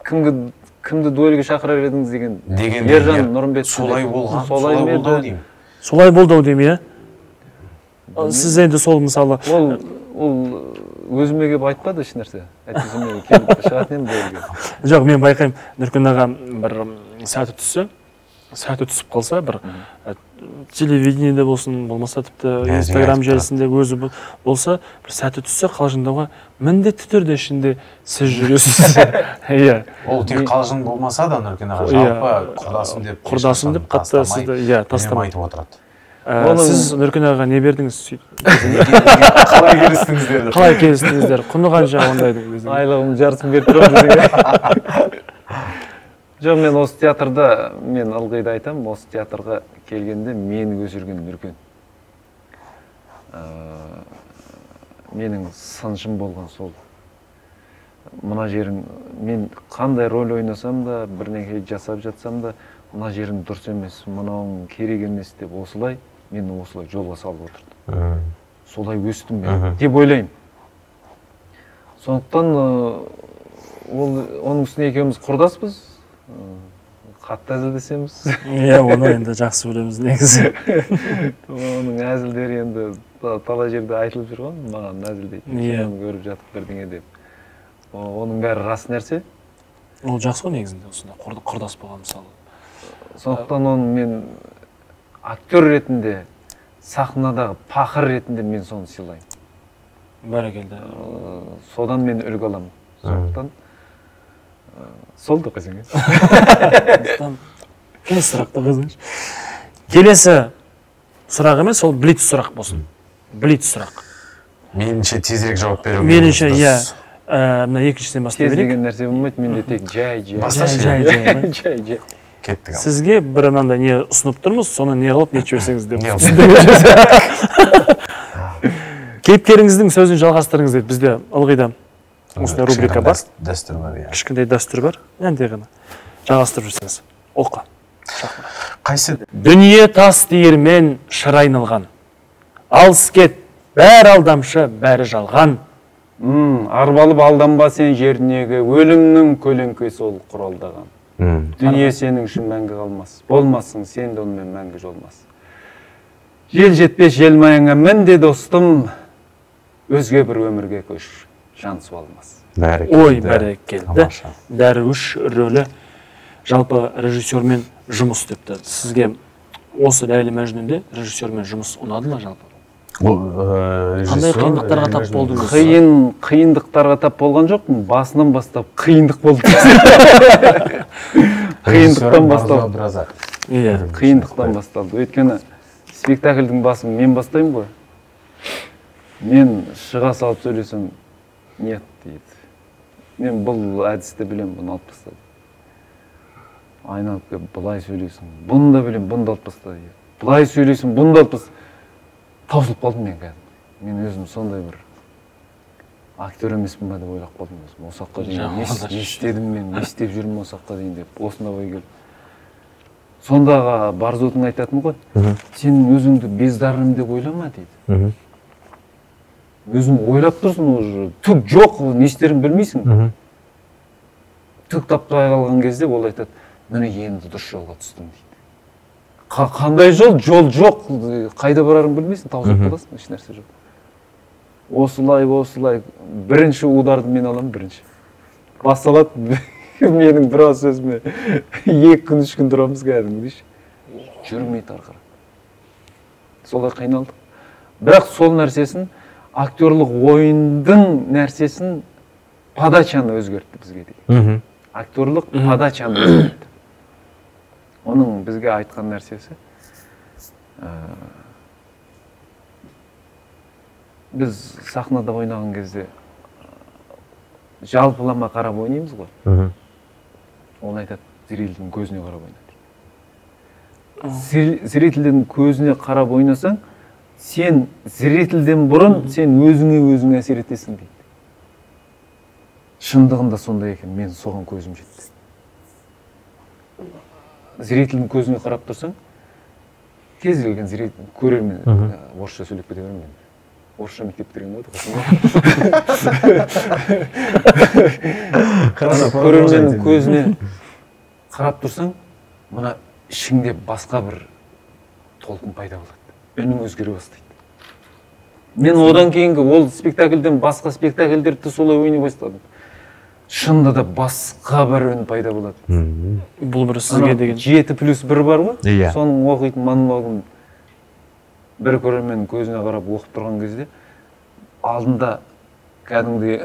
кімді дуэльге шақырар едіңіз деген. Ержан Нұрымбет. Солай болды. Солай болды деймін, иә? Сіз енді сол мысалы... Ол өзіме кеп айтпады еш нәрсе. Әйтпесе мен келіп шығатын едім дуэльге. Жоқ, мен байқаймын, Нұркен аға бір сәті түссе, сәті түсіп қалса, бір телевидениеде болсын, болмаса тіпті Иә, Инстаграм айтып желісінде өзі болса, бір сәті түссе қалжыңдауға міндетті түрде ішінде сіз жүресіз. Иә. Ол тек қалжың болмаса да Нұркен аға, Иә. жалпы құрдасым деп Құрдасым деп қатты сізді, иә, тастамай. айтып отырады. Сіз Нұркен ағаға не бердіңіз сөйтіп? Қалай келістіңіздер? Қалай келістіңіздер? Құны қанша ондайдың өзі? Айлығымның жарысын беріп тұрамын десең. Жоқ, мен осы театрда, мен ылғи да айтамын, осы театрға келгенде мені өсірген Нұркен. Менің сыншым болған сол. Мына жерің, мен қандай рөл ойнасам да, бірнеше жасап жатсам да, мына жерің дұрыс емес, мынауың керек емес деп осылай, мені осылай жолға салып отырды. Солай өстім мен деп ойлаймын. Сондықтан оның үстіне екеуміз құрдаспыз. Қатты әзілдесеміз. Иә, оны енді жақсы білеміз негізі. Оның әзілдері енді талай жерде айтылып жүрген, маған әзілдейді. Киноны көріп жатып бірдеңе деп. Оның бәрі рас нәрсе. Ол жақсы ғой негізінде, осында құрдас болған мысалы. Сондықтан оны мен актер ретінде, сахнадағы пақыр ретінде мен соны сыйлаймын. Бәрекелді. Содан мен үлгі аламын. Сондықтан солды қойсың. Келесі сұрақты қойсаңшы. Келесі сұрақ емес, ол блиц сұрақ болсын. Блиц сұрақ. Меніңше тезірек жауап беру. Меніңше, иә. Мына екіншіден бастай Тез берейік. деген нәрсе болмайды, менде тек жай. Жай. Кеттік. Сізге бір мынандай не ұсынып тұрмыз, соны не қылып не жіберсеңіз деп. Кейіпкеріңіздің сөзін жалғастырыңыз дейді. Бізде ылғи да осындай рубрика бар. Дәстүр бар, иә. Кішкентай дәстүр бар. Әнде ғана жалғастырып жүрсеңіз. Оқы. Қайсы? Дүние тас диірмен шыр айналған. Алыс кет, бәрі алдамшы, бәрі жалған. Арбалып алданба сен жердегі, өлімнің көлеңкесі ол құралдаған. Дүние сенің үшін мәңгі қалмас. Болмассың сен де онымен мәңгі жолмас. Жел жетпес желмаяңа мін де достым, өзге бір өмірге көш, жан суалмас. Ой, бәрекелді. Дәруіш рөлі жалпы режиссермен жұмыс депті. Сізге осы Ләйлі Мәжнүнде режиссермен жұмыс ұнады ма жалпы? Қандай қиындықтарға тап болдыңыз? Қиындықтарға тап болған жоқпын, басынан бастап қиындық болды. Қиындықтан басталды. Қиындықтан басталды. Өйткені спектакльдің басын мен бастаймын ғой. Мен шыға салып сөйлесем, нет дейді. Мен бұл әдісті білем, бұны алып тастады. Айналып кеп, бұлай сөйлесің, бұны да білем, бұны да алып тастады. Бұлай сөйлесің, бұны да алып тастады. Таусылып қалдым мен кәдімгі. Мен өзім сондай бір актер емеспін ба деп ойлап қалдым өзім. Осы уақытқа дейін не істедім мен, не істеп жүрмін осы уақытқа дейін деп, осында ой келіп. Сондағы Барзудың айтатын ғой, сен өзіңді бездарым деп ойлама дейді. Өзің ойлап тұрсың, уже түк жоқ, не істерін білмейсің. Түк таппай қалған кезде ол айтады, міне енді дұрыс жолға түстім дейді. Қандай жол? Жол жоқ. Қайда барарын білмейсің, таусылып қаласың, еш нәрсе жоқ. Осылай. Бірінші ударды мен аламын, бірінші. Басталады, менің біраз сөзіме 2 күн, 3 күн тұрамыз кәдімгі дейші. Жүрмейді арқара. Солай қайналдық. Бірақ сол нәрсесін, актерлық ойындың нәрсесін подачаны өзгертті бізге дейді. Актерлық подачаны өзгертті. Оның бізге айтқан нәрсесі, біз сахнада ойнаған кезде жалпылама қарап ойнаймыз ғой. Ол айтады, зрительдің көзіне қарап ойнады. Зрительдің көзіне қарап ойнасаң, сен зрительден бұрын сен өзіңе әсер етесің дейді. Шындығында сондай екен, мен соған көзім жетті. Зрительдің көзіне қарап тұрсаң, кез келген зритель көрермен, орысша сөйлеп кете беремін мен. Орысша мектептерген ғой. Көрерменнің көзіне қарап тұрсаң, мына ішіңде басқа бір толқын пайда болады. Үнің өзгере бастайды. Мен одан кейінгі ол спектакльден басқа спектакльдерді солай ойнай бастадым. шынында да басқа бір үн пайда болады. Бұл бір сізге деген 7+1 бар ғой, Иә. соның оқитын монологын бір көрермен көзіне қарап оқып тұрған кезде алдында кәдімгідей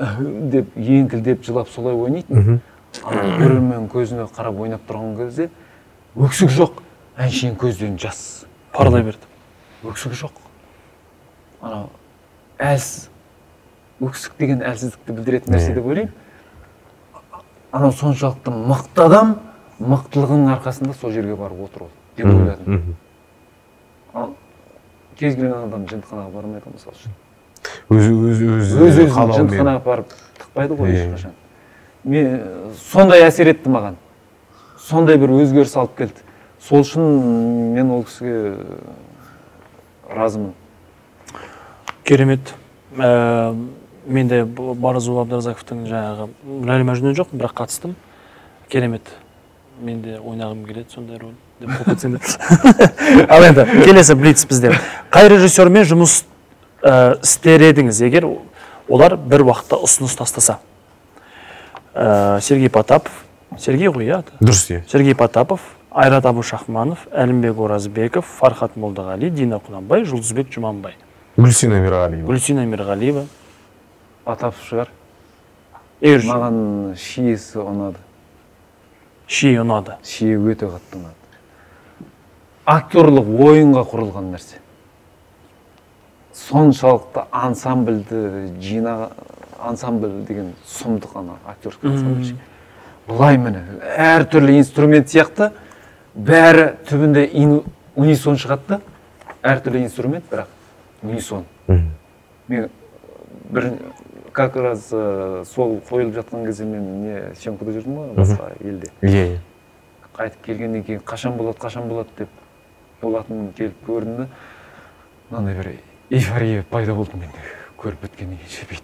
деп еңкілдеп жылап солай ойнайды. Көрермен көзіне қарап ойнап тұрған кезде өксік жоқ, әншейін көзден жас парлай берді. өксік жоқ. Анау әлсіз, өксік деген әлсіздікті білдіретін нәрсе деп ойлаймын. Анау соншалықты мықты адам, мықтылығының арқасында сол жерге барып отыр ол деп ойладым. Ал кез келген адам жындыханаға бармайды мысалы үшін. Өз-өзін жындыханаға барып тықпайды ғой ешқашан. Мен сондай әсер етті маған. Сондай бір өзгеріс алып келді. Сол үшін мен ол кісіге разымын. Керемет. Мен де Баразу Абдразаковтың жаңағы Ләйлі Мәжнүн жоқ, бірақ қатыстым. Керемет. Мен де ойнағым келеді сондай рөл деп қойып кетсең де. Ал енді келесі блиц бізде. Қай режиссермен жұмыс істер едіңіз, егер олар бір уақытта ұсыныс тастаса? Сергей Потапов, Сергей ғой, иә? Дұрыс, иә. Сергей Потапов, Айрат Абушахманов, Әлімбек Оразбеков, Фархат Молдағали, Дина Құнанбай, Жұлдызбек Жұманбай. Гүлсина Мирғалиева. Гүлсина Мирғалиева. Потапов шығар. Маған шиесі ұнады. Шие ұнады. Шие өте қатты ұнады. Актерлық ойынға құрылған нәрсе. Соншалықты ансамбль деген сұмдық ана актерский ансамбль. Бұлай міне, әртүрлі инструмент сияқты, бәрі түбінде унисон шығады. Әртүрлі инструмент, бірақ унисон. Мен бір как раз сол қойылып жатқан кезде мен съемкада жүрдім ғой, басқа елде. Иә. Қайтып келгеннен кейін қашан болады деп болатын келіп көрінді. Мынандай бір эйфория пайда болды менде. Көріп өткеннен кейін шепейді.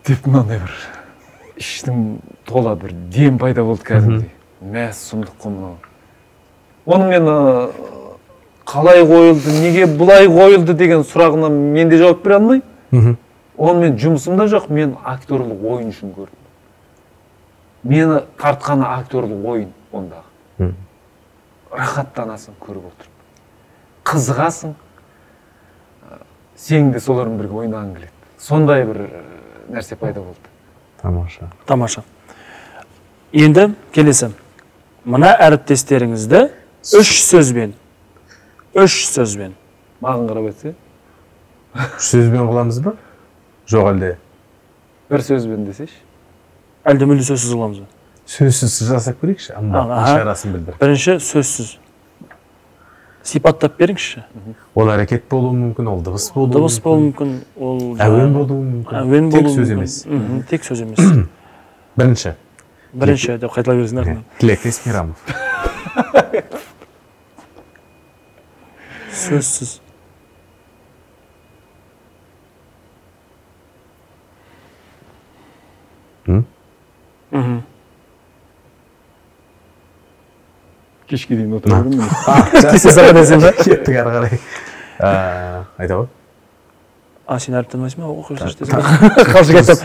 Деп мынандай бір іштің тола бір дем пайда болды кәдімгідей. Мәс сұмдық қой мынау. Оны мен қалай қойылды, неге бұлай қойылды деген сұрағына мен де жауап бере алмаймын. Оны мен жұмысымда жоқ, мен актерлік ойын үшін көрдім. Мені тартқаны актерлік ойын ондағы. Рахаттанасың көріп отырып. Қызығасың. Сен де солардың бірге ойнағың келеді. Сондай бір нәрсе пайда болды. Тамаша. Тамаша. Енді келесі. Мына әріптестеріңізді үш сөзбен. Маған қарап айтса? Үш сөзбен қыламыз ба? Жоқ әлде? Бір сөзбен десеш? Әлде мүлде сөзсіз қыламыз ба? Сөзсіз жасап көрейікші, шарасын білдір. Бірінші сөзсіз. Сипаттап беріңізші. Ол әрекет болуы мүмкін, ол дыбыс болуы мүмкін, ол әуен болуы мүмкін. Тек сөз емес. Тек сөз емес. Бірінші деп қайтыла бересің артынан. Тілектес Мейрамов. Сөзсіз. Кешке дейін отыра беремін. Кесе саға десен ба? Кеттік ары қарай. Айта ғой. Сен әріптенмайсың ба? Оқып жүрші десен. Қалшы кетіп.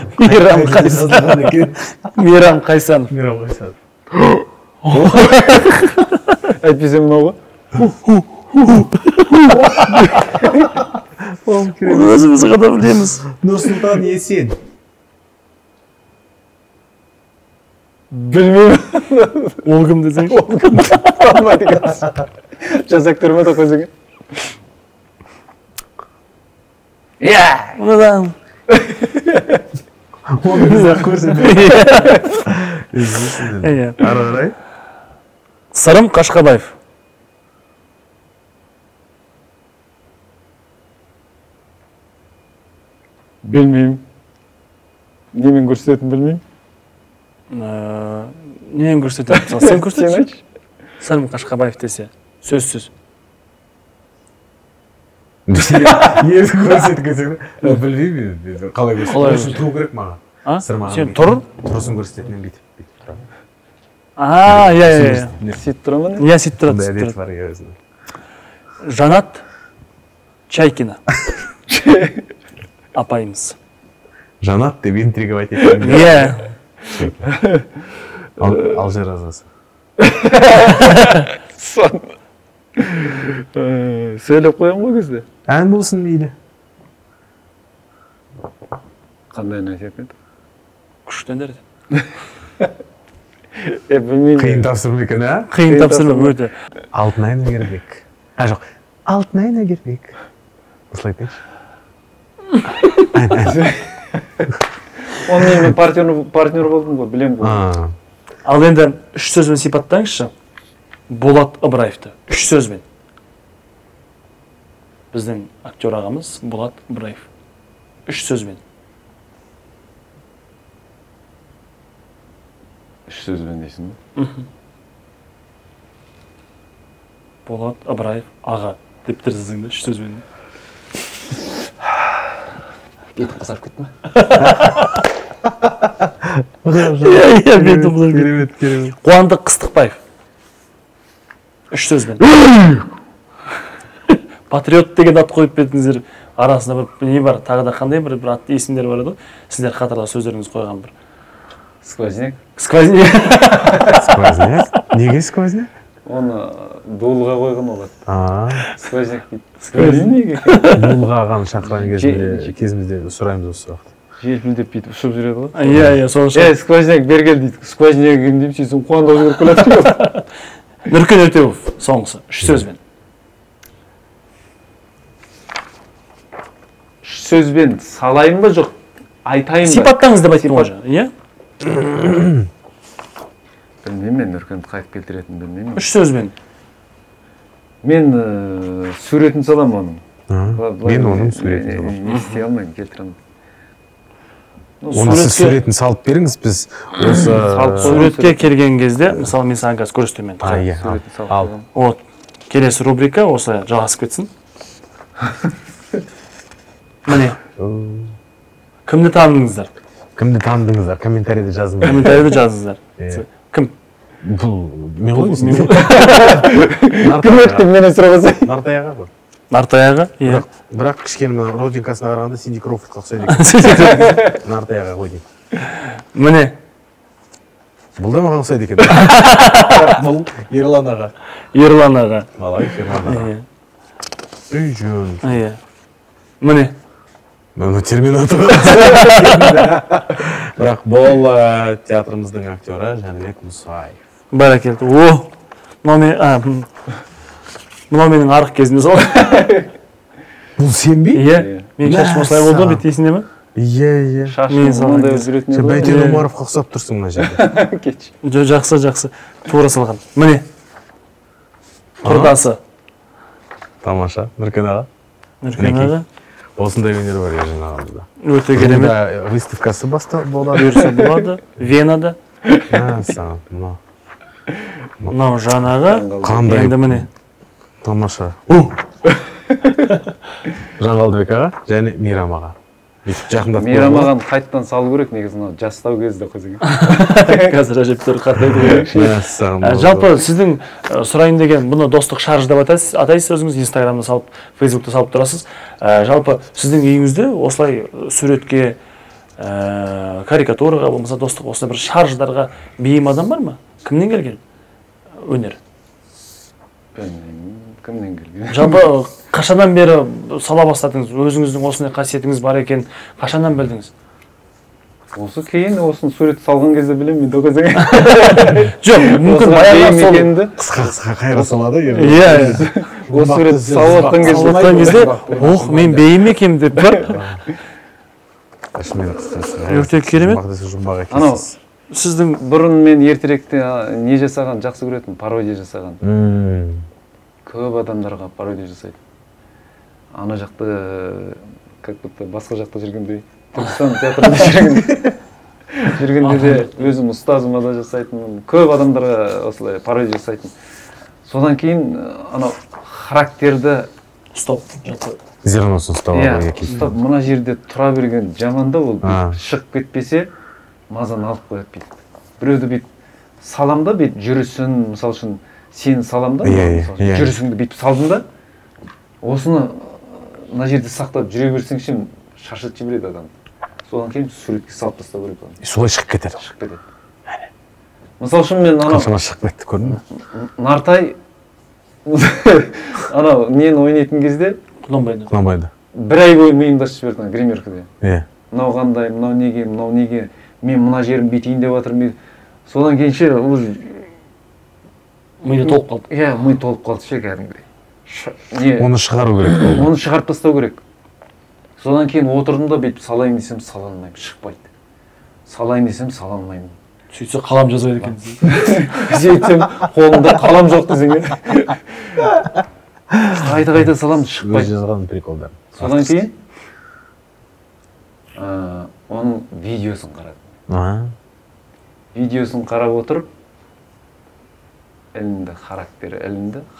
Мейрам Қайсанов. Әйтпесе мынау ғой. Өзіміз ғада білеміз. Нұрсұлтан Есен. Білмеймін. Ол кім десеңші? Жас актер ма тақпай сенге? Мұнадан. Оны біз-ақ көрсетіп. Ары қарай. Сырым Қашқабаев. Білмеймін. Немен көрсететін білмеймін. Немен көрсететін? Сен көрсетші? Сырым Қашқабаев десе. Сөзсіз. Ез көрсетіп көрсетіп. Білмеймін. Қалай көрсетіп. Тұру керек маған. Сен тұр? Тұрысын көрсететінен бүйтіп тұра. Иә. Сөйтіп тұра ма? Иә, сөйтіп тұрады. Жанат Чайкина. Апайымыз. Жанат деп интриговать еткен. Иә. Алжир азасы. Сөйлеп қоямын ғой кезде. Ән болсын мейлі. Қандай ән айтатын еді? Күштендер. Білмеймін. Қиын тапсырма екен, ә? Қиын тапсырма өте. Алтынай Нәгербек. Жоқ, Алтынай Нәгербек. Осылай айтайыншы. Оның мен партнер болдым ғой, білем ғой. Ал енді үш сөзбен сипаттаңызшы. Болат Ыбыраевты. Үш сөзбен. Біздің актер ағамыз Болат Ыбыраев. Үш сөзбен. Үш сөзбен дейсің бе? Болат Ыбыраев аға деп тұрсың үш сөзбен. Бетім қызарып кетті ме? Иә, бетім қызарып кетті. Керемет. Қуандық Қыстықбаев. Үш сөзбен. Патриот деген ат қойып бетіңіздер. Арасында бір не бар, тағы да қандай бір атты есімдер бар еді ғой. Сіздер қатарға сөздеріңіз қойған бір. Сквозняк. Сквозняк. Сквозняк? Неге сквозняк? Оны дуылға қойған олады. Сквозняк дейді. Сквозняк. Дуылға ағаны шақырған кезімізде сұраймыз осы сұрақты. Желпілдеп бүйтіп ұшып жүреді ғой. Иә, соны сквозняк бергел дейді. Сквозняк деймін сөйтсем қуандық жүріп келатыр. Нұркен Өтеуов соңғысы, үш сөзбен. Үш сөзбен салайын ба жоқ, айтайын ба? Сипаттаңыз деп айтайын ғой, иә? Білмеймін, мен Нұркенді қайтып келтіретінін білмеймін. Үш сөзбен. Мен суретін салам оның. Мен оның суретін салам. Не істей алмаймын, келтіремін. Оны сіз суретін салып беріңіз, біз осы... Суретке келген кезде, мысалы, мен саған қазір көрсетемін. Ал. Вот, келесі рубрика осы жалғасып кетсін. Міне. Кімді таныңыздар? Кімді таныңыздар? Комментарийді жазыңыздар. Комментарийді жазыңыздар. Кім? Бұл мен ғой дейсің. Кім өтті менен сұрағысы? Нартай аға ғой. Нартай аға? Иә. Бірақ кішкене родинкасына қарағанда Синди Кроуфордқа ұқсайды екен. Нартай аға ғой деймін. Міне. Бұл да маған ұқсайды екен. Бұл Ерлан аға. Ерлан аға. Малай, Ерлан аға. Үй жөн. Иә. Міне. Мұны терминатор. Бірақ бұл театрымыздың актері Жәнібек Мұсаев. Бәрекелді. Мынау менің арық кезінде сол. Бұл сен бе? Иә. Мен шашым осылай болды ғой, беттейсің де ме? Иә. Шашым мынандай өзгеретін еді ғой. Бәйтен Омаровқа ұқсап тұрсың мына жерде. Кеш. Жақсы. Тура салған. Міне. Құрдасы. Тамаша. Нұркен аға. Нұркен аға. Осындай өнер бар Ержан ағамызда. Өте керемет. Выставкасы болады. Бұйырса болады. Венада. Саған, мынау. Мынау Жанаға. Қандай? Енді міне. Тамаша. Жанғалдыбек аға және Мейрам аға. Мейрам ағаны қайттан салу керек, негізі жастау кезде қызың. Қазір әжептер қартайды. Жалпы сіздің сұрайын деген бұны достық шарж деп атайсыз өзіңіз, Инстаграмда салып, Фейсбукта салып тұрасыз. Жалпы сіздің үйіңізде осылай суретке, карикатураға, болмаса достық осылай бір шарждарға бейім адам бар ма? Кімнен келген өнер? Кімнен келген? Жалпы қашаннан бері сала бастадыңыз? Өзіңіздің осындай қасиетіңіз бар екен, қашаннан білдіңіз? Осы кейін, осын сурет салған кезде білемін, мен көзіңе. Жоқ, мүмкін баяғыдан сол. Қысқа қайра салады. Иә. Осы сурет салып кезде, мен бейім екем деп бір. Өте керемет. Анау, сіздің бұрын мен ертеректе не жасаған, жақсы көретін, пародия жасаған. Көп адамдарға пародия жасайды. Ана жақты, как будто басқа жақта жүргендей, Түркістан театрында жүргенде де өзім ұстазыма да жасайтын, көп адамдарға осылай пародия жасайтын. Содан кейін анау характерді ұстап, зерносын ұстап. Ұстап, мына жерде тұра берген жаманда ол шығып кетпесе, мазаны алып қояды бейт. Біреуді бейт саламда бейт жүрісін, мысал үшін сені саламда, жүрісіңді бейт салдың да, осыны мына жерде сақтап жүре берсең шаршатып жібереді адам. содан кейін суретке салып тастау керек оны. солай шығып кетеді. Шығып кетеді. Мысалы үшін мен анау Қашан шығып кетті, көрдің бе? Нартай анау нені ойнайтын кезде Құнанбайды. бір ай бойы миымды ашып жіберді гримеркада. Иә. Мынау қандай, мынау неге, мен мына жерім бүйтейін деп жатырмын. Содан кейінше уже миы толып қалды. Иә, ми толып қалды ше кәдімгідей. Оны шығару керек. Оны шығарып тастау керек. Содан кейін отырдым да бүйтіп салайын десем сала алмаймын, шықпайды. Салайын десем сала алмаймын. Сөйтсе қалам жазбайды екен. Сөйтсем қолымда қалам жоқ десең. Қайта салам шықпайды. Жазған приколдар. Содан кейін оның видеосын қарадым. Видеосын қарап отырып ілінді,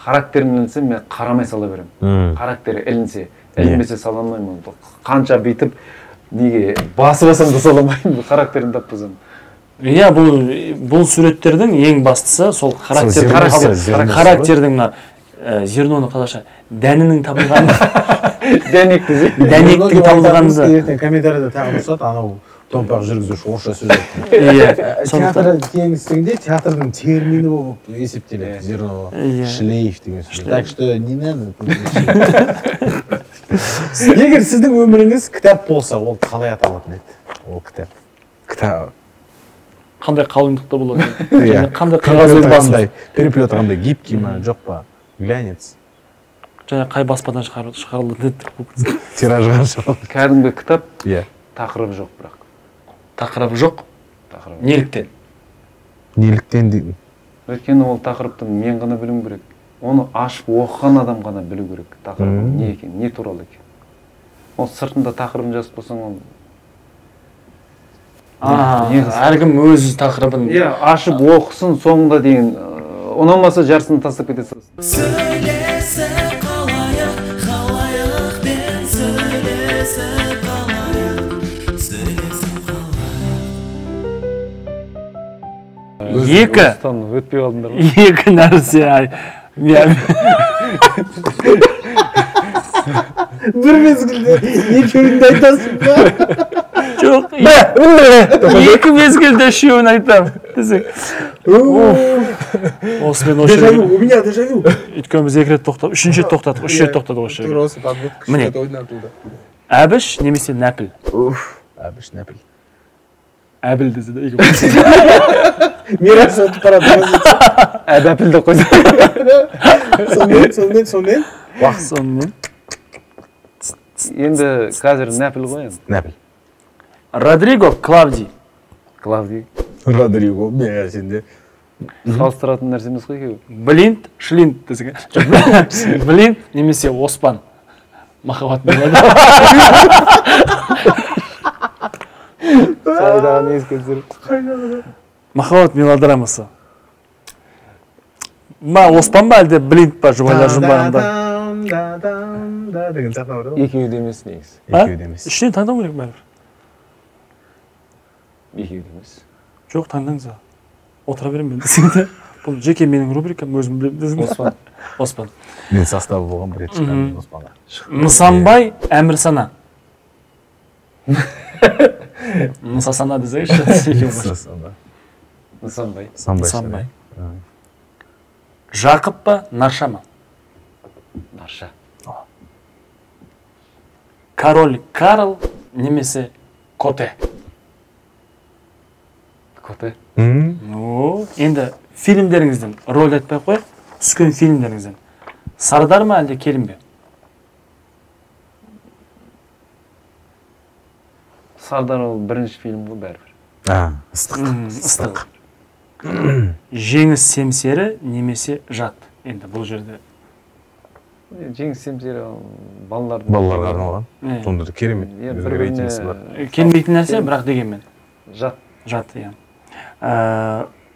характерін ілінсе мен қарамай сала беремін. Характері ілінсе, ілінбесе сала алмаймын. Қанша бүйтіп неге басып да сала алмаймын, характерін таппасам. Иә, бұл суреттердің ең бастысы сол характердің мына зерноны қазақша дәнінің табылғаны. Дәнектің табылғаны. Комментарийда тағы ұрсады, анау томпақ жүргізуші орысша сөз айтты. Иә. Театр кеңістігінде театрдың термині болып есептеледі. Зерно, шлейф деген сөз. Так что не надо. Егер сіздің өміріңіз кітап болса, ол қалай аталатын еді? Ол кітап. Кітап. Қандай қалыңдықта болады? Қандай қағаз қандай? Переплет қандай? Гибкий ма, жоқ па? Глянец. Және қай баспадан шығарылды? Тиражға шығарылды. Кәдімгі кітап, Иә. тақырыбы жоқ бірақ. Тақырыбы жоқ? Неліктен? Неліктен деймін? Өйткені ол тақырыпты мен ғана білуім керек. Оны ашып оқыған адам ғана білу керек. Тақырыбы не екен, не туралы екен. Ол сыртында тақырыбын жазып болсаң, ол әркім өз тақырыбын ашып оқысын, соңында дейін ұнамаса жарысын тастап кете салсын. Сөйлесіп қалайық, халайықпен сөйлесіп қалайық, сөйлесіп қалайық. Өтпей қалдыңдар ма? Екі нәрсе. Бір мезгілде екеуін де айтасың ба? Жоқ, екі мезгілде үшеуін айтам. Осымен осы жерге. У меня дежавю. Өйткені біз екі рет тоқтадық, үшінші рет тоқтадық, үш рет тоқтадық осы жерге. Міне. Әбіш немесе Нәпіл. Әбіш, Нәпіл. Әбіл десе де екі. Мирас өтіп барады. Әбіл қойды. Сонымен. Сонымен. Енді қазір Нәпіл ғой енді. Нәпіл. Родриго Клавдий. Родриго, мен сенде. Салыстыратын нәрсе емес қой екеуі. Блинт, Шлинт десең. Блинт немесе Оспан. Махаббат болады. Сайдағы не ескерсер? Махаббат мелодрамасы. Оспан ба әлде Блинт па жұбайлар жұмбағында? Деген сахна бар ғой. Екеуі де емес негізі. Екеуі де емес. Іштен таңдау керек бәрібір. Екеуі де емес. Жоқ, таңдаңыз. Отыра беремін мен десең де. Бұл жеке менің рубрикам, өзім білемін десең. Оспан. Мен составы болған бір рет шыққан Оспанға. Нысанбай, Әмірсана. Нысасана десеңші. Нысанбай. Жақып па, Нарша ма? Нарша. Король Карл немесе Коте? Коте. Енді фильмдеріңізден рөл айтпай қойық, түскен фильмдеріңізден. Сардар ма әлде Келін бе? Сардар ол бірінші фильм ғой бәрібір. Ыстық. Жеңіс Семсері немесе Жат? Енді бұл жерде. Жеңіс Семсері балаларға арналған. Сонда да керемет. Келмейтін нәрсе, бірақ дегенмен. Жат, иә.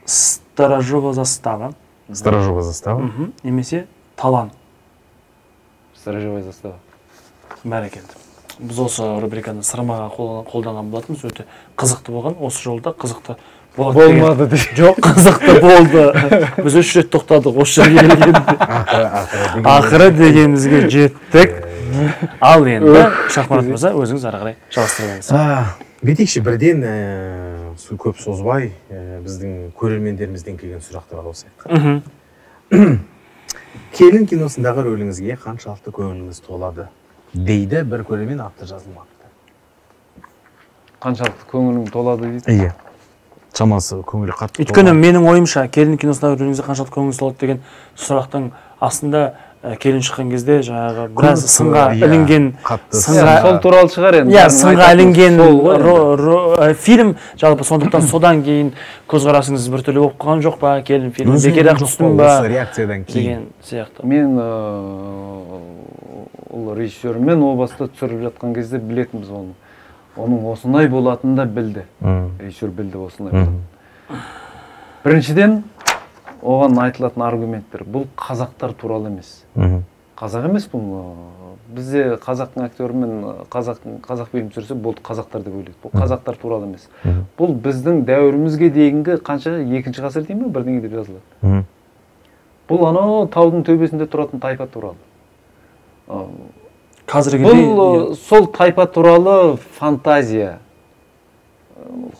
Сторожова застава. Немесе Талан. Сторожевая застава. Бәрекелді. Біз осы рубриканы сырмаға қолданған болатынбыз, өте қызықты болған. Осы жолда қызықты болмады. Жоқ, қызықты болды. Біз 3 рет тоқтадық осы жерге келгенде. Ақыры дегенімізге жеттік. Ал енді Шахмарат мырза, өзіңіз ары қарай жалғастыра беріңіз. Бетекші бірден көп созбай біздің көрермендерімізден келген сұрақтар алсақ. Келін киносындағы рөліңізге қаншалықты көңіліңіз толады дейді бір көрермен, аты жазылмапты. Қаншалықты көңілің толады дейді? Иә. Шамасы көңілі қатты. Өйткені менің ойымша келін киносындағы рөліңізге қаншалықты көңіліңіз толады деген сұрақтың астында келін шыққан кезде жаңағы біраз сынға ілінген, сол туралы шығар енді. Иә, сынға ілінген фильм, жалпы сондықтан содан кейін көзқарасыңыз біртүрлі болып қалған жоқ па, келін фильмі бекер-ақ түстім ба реакциядан кейін деген сияқты. Мен ол режиссермен о баста түсіріліп жатқан кезде білетінбіз оны. Оның осындай болатынын да білді. Режиссер білді осындай болатынын. Біріншіден, оған айтылатын аргументтер бұл қазақтар туралы емес. Қазақ емес бұл. Бізде қазақтың актерімен қазақ фильм түсірсе болды, қазақтар деп ойлайды. Бұл қазақтар туралы емес. Бұл біздің дәуірімізге дейінгі қанша екінші ғасыр деймін бе бірдеңе деп жазылады. Бұл анау таудың төбесінде тұратын тайпа туралы. Бұл сол тайпа туралы фантазия.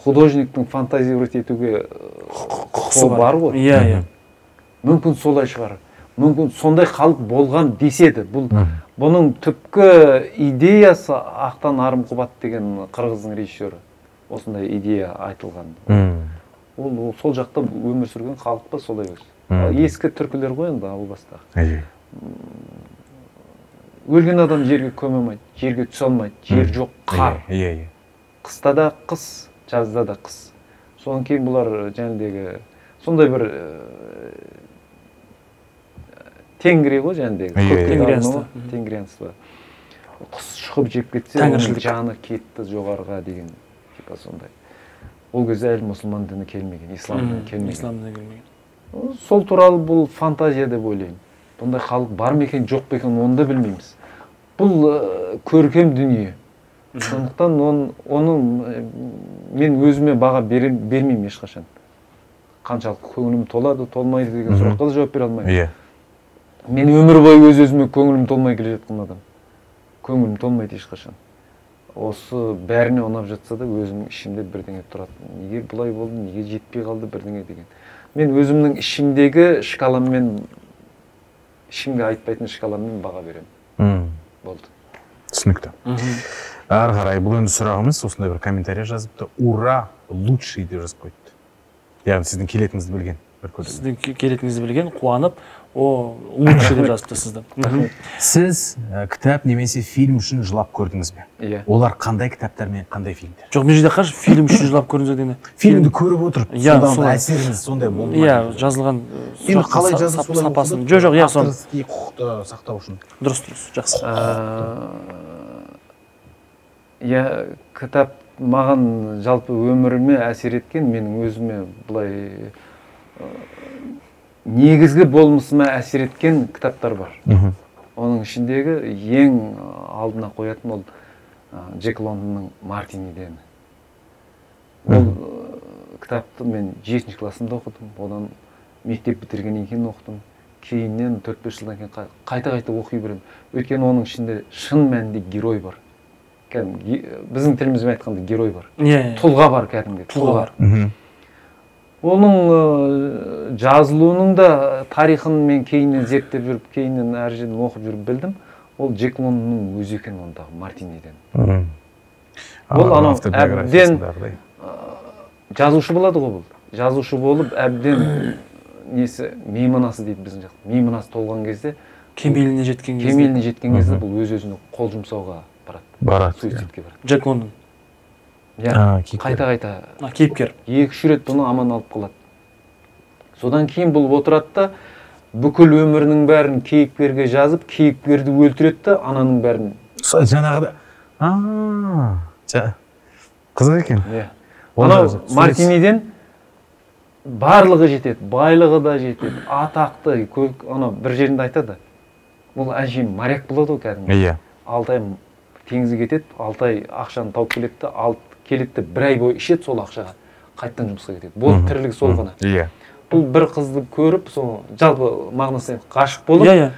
Художниктің фантазировать етуге құқысы бар ғой. Иә. Мүмкін солай шығар. Мүмкін сондай халық болған деседі. Бұның түпкі идеясы Ақтан Арым Құбат деген қырғыздың режиссері. Осындай идея айтылған. Ол сол жақта өмір сүрген халық па солай өз. Ескі түркілер ғой енді ауыл бастағы. Өлген адам жерге көмілмейді, жерге түсе алмайды, жер жоқ, қар. Қыста да қыс, жазда да қыс. Содан кейін бұлар жәндегі сондай бір тенгри ғой жәндегі. Тенгриянство. Құс шығып жеп кетсе, оның жаны кетті жоғарыға деген типа сондай. Ол кезде әлі мұсылман діні келмеген, ислам діні келмеген. Сол туралы бұл фантазия деп ойлаймын. Бұндай халық бар ма екен, жоқ па екен, оны да білмейміз. Бұл көркем дүние. Сондықтан оны мен өзіме баға бермеймін ешқашан. Қаншалық көңілім толады, толмайды деген сұраққа да жауап бере алмаймын. Мен өмір бойы өз-өзіме көңілім толмай келе жатқан адам. Көңілім толмайды ешқашан. Осы бәріне ұнап жатса да өзімнің ішімде бірдеңе тұрады. Неге бұлай болды, неге жетпей қалды бірдеңе деген. Мен өзімнің ішімдегі шкаламмен, ішімге айтпайтын шкаламмен баға беремін. Болды. Түсінікті. Ары қарай бұл енді сұрағымыз осындай бір комментарий жазыпты. Ура, лучший деп жазып қойды. Яғни сіздің келетіңізді білген. Сіздің келетіңізді білген, қуанып, лучший деп жазыпты сізді. Сіз кітап немесе фильм үшін жылап көрдіңіз бе? Иә. Олар қандай кітаптар мен қандай фильмдер? Жоқ, мен жерде қаршы фильм үшін жылап көрдіңіз дегені. Фильмді көріп отырып, содан әсеріңіз сондай болды ма? Иә, жазылған сапасын. Жоқ, иә, сон. Авторский құқықты сақтау үшін. Дұрыс, жақсы. Иә, кітап маған жалпы өміріме әсер еткен, менің өзіме бұлай негізгі болмысыма әсер еткен кітаптар бар. Оның ішіндегі ең алдына қоятын ол Джек Лондонның Мартиниден. Ол кітапты мен 7-ші классымда оқыдым, одан мектеп бітіргеннен кейін оқыдым. Кейіннен 4-5 жылдан кейін қайта-қайта оқи беремін. Өйткені оның ішінде шын мәнінде герой бар. Біздің тілімізбен айтқанда герой бар. Тұлға бар кәдімгі, тұлға бар. Оның жазылуының да тарихын мен кейіннен зерттеп жүріп, кейіннен әр жерден оқып жүріп білдім. Ол Джек Лондонның өзі екен ондағы Мартиниден. Бұл анау әбден жазушы болады ғой бұл. Жазушы болып әбден несі мейманасы дейді біздің жақта. Мейманасы толған кезде, кемеліне жеткен кезде бұл өз-өзіне қол жұмсауға барады. Суицидке барады. Джек Лондон. Қайта-қайта кейіпкер 2-3 рет бұны аман алып қалады. Содан кейін бұл отырады да бүкіл өмірінің бәрін кейіпкерге жазып, кейіпкерді өлтіреді да ананың бәрін. Жаңағыда қызық екен. Анау Мартиниден барлығы жетеді, байлығы да жетеді, атақты, анау бір жерінде айтады. Бұл әжем моряк болады ғой кәдімгі. 6 ай теңізге кетеді, 6 ай ақшаны тауып келеді, келеді 1 ай бойы ішеді сол ақшаға, қайттан жұмысқа кетеді. Бұл тірлігі сол ғана. Бұл бір қызды көріп, жалпы мағынасы ғашық болып,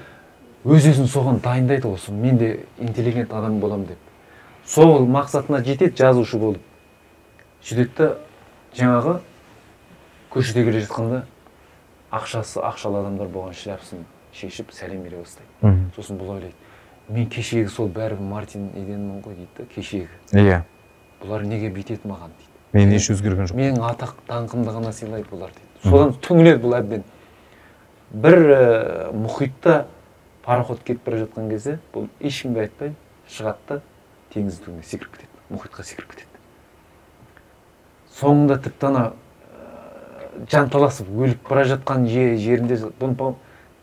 өз-өзін соған дайындайды ғой, мен де интеллигент адам болам деп. Сол мақсатына жетеді жазушы болып. сөйтеді да жаңағы көшеде келе жатқанда ақшалы адамдар болған шляпасын шешіп сәлем бере бастайды. Сосын бұл ойлайды, мен кешегі сол бәрібір Мартин Иденмін ғой дейді да, кешегі. Иә. Бұлар неге бүйтеді маған дейді. Мен еш өзгерген жоқ. Менің атақ даңқымды ғана сыйлайды бұлар дейді. Содан түңіледі бұл әбден. Бір мұхитта пароход кетіп бара жатқан кезде бұл ешкімге айтпай шығады да теңіз түбіне секіріп кетеді, мұхитқа секіріп кетеді. Соңында тіпті ана жанталасып өліп бара жатқан жерінде, бұны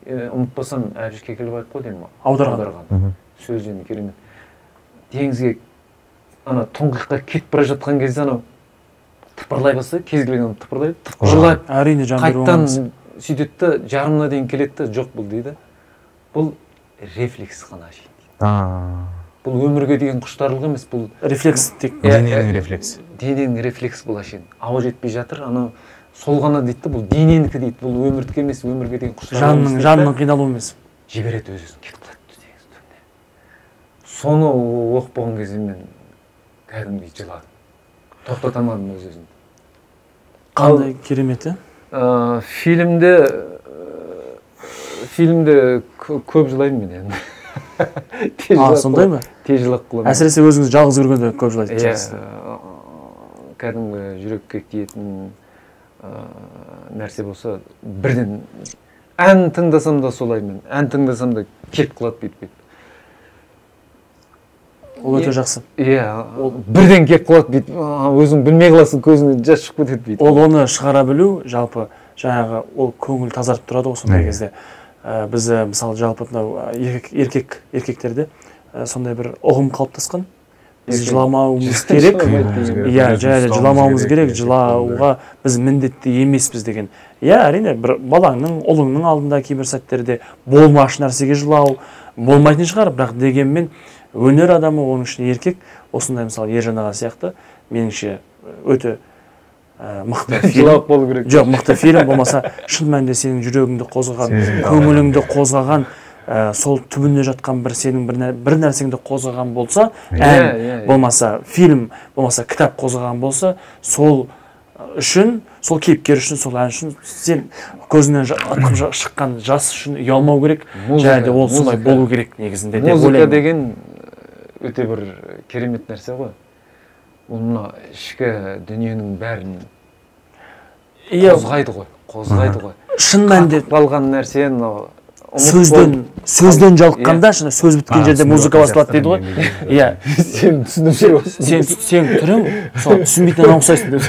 ұмытпасам Әбіш Кекілбаев қой деймін, аударған сөзден керемет. Теңізге ана тұңғиыққа кетіп бара жатқан кезде анау тыпырлай бастайды, кез келген тыпырлайды, тыпырлап әрине қайттан сөйтеді да жарымына дейін келеді да жоқ бұл дейді. Бұл рефлекс ғана дейді. Бұл өмірге деген құштарлық емес, бұл рефлекс тек дененің рефлекс. Дененің рефлекс бұл әшейін. Ауа жетпей жатыр, анау сол ғана дейді, бұл дененікі дейді, бұл өмірдікі емес, өмірге деген құштарлық. Жанның қиналуы емес. Жібереді өз-өзін, кетіп қалады теңіз түбіне. Соны оқып болған кезде мен кәдімгідей жыладым. Тоқтатамадым өз-өзімді. Қандай керемет, фильмде көп жылаймын мен енді. Сондай ма? Тез жылап қаламын. Әсіресе өзіңіз жалғыз көргенде көп жылайсыз. Кәдімгі жүрекке тиетін нәрсе болса, бірден ән тыңдасам да солай мен. Ән тыңдасам да кетіп қалады бүйтіп. Ол өте жақсы. Бірден кетіп қалады бүйтіп. Өзің білмей қаласың, көзіңнен жас шығып кетеді бүйтіп. Ол оны шығара білу, жалпы жаңағы ол көңіл тазарып тұрады ғой сондай кезде. Біз мысалы жалпы еркектерде сондай бір ұғым қалыптасқан. Біз жыламауымыз керек. Иә, жайлы жыламауымыз керек, жылауға біз міндетті емеспіз деген. Иә, әрине, бір балаңның, ұлыңның алдында кейбір сәттерде болмаш нәрсеге жылау болмайтын шығар, бірақ дегенмен өнер адамы, оның ішінде еркек, осындай мысалы Ержан аға сияқты, меніңше өте мықты фильм. Жоқ, мықты фильм болмаса, шын мәнінде сенің жүрегіңді қозғаған, көңіліңді қозғаған, сол түбінде жатқан бір сенің бір нәрсеңді қозғаған болса, ән болмаса, фильм болмаса, кітап қозғаған болса, сол үшін, сол кейіпкер үшін, сол ән үшін сен көзінен атқып шыққан жас үшін ұялмау керек, және де ол солай болу керек негізінде. Музыка деген өте бір керемет нәрсе ғой. Оны ішкі дүниенің бәрін қозғайды ғой. Шын мәнінде қалған нәрсені сөзден жалыққанда, сөз біткен жерде музыка басталады дейді ғой. Иә. Сен түсінуші сен түрің сол түсінбейтін адам ұқсайсың деп.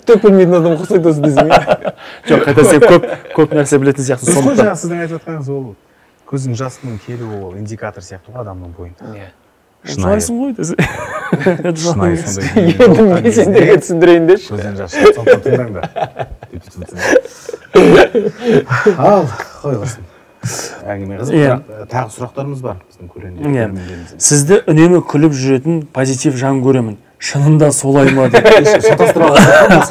Түк білмейтін адам ұқсайды осы десің. Жоқ, қайта сен көп нәрсе білетін сияқтысың. Сондықтан сіздің айтып жатқаныңыз ол көздің жасының келуі ол индикатор сияқты ғой адамның бойында. Шынайсың ғой десе. Шынайы сондай. Енді мен сендерге түсіндірейін деші. Көзден жас сондықтан тыңдаңдар. Ал, қой құрсын. Әңгіме қызық. Тағы сұрақтарымыз бар біздің көрермендерімізден. Сізді үнемі күліп жүретін позитив жан көремін. Шынында солай ма деп.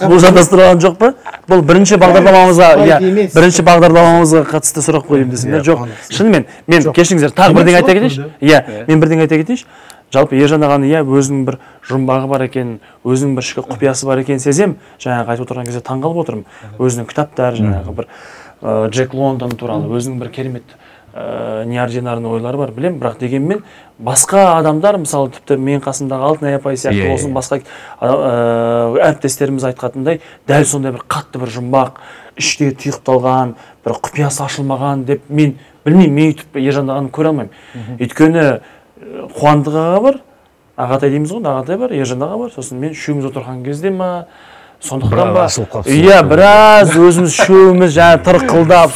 Бұл шатастырған жоқ па? Бұл бірінші бағдарламамызға қатысты сұрақ қойып десеңдер. Жоқ, шынымен мен кешіңіздер тағы бірдеңе айта кетейінші. Иә, мен бірдеңе айта кетейінші. Жалпы Ержан ағаның өзінің бір жұмбағы бар екен, өзінің бір ішкі құпиясы бар екен сезем. Жаңағы айтып отырған кезде таңғалып отырмын. Өзінің кітаптары, жаңағы бір Джек Лондон туралы өзінің бір керемет неординарный ойлары бар, білем, бірақ дегенмен басқа адамдар, мысалы тіпті мен қасымдағы Алтынай апай сияқты болсын, басқа әріптестеріміз айтқатындай, дәл сондай бір қатты бір жұмбақ, іште тұйықталған, бір құпиясы ашылмаған деп мен білмеймін, мен өйтіп Ержан ағаны көре алмаймын. Өйткені Қуандық аға бар, Ағатай дейміз ғой, Ағатай бар, Ержан аға бар, сосын мен үшеуміз отырған кезде ма, сондықтан ба, иә, біраз өзіміз үшеуміз тырқылдап,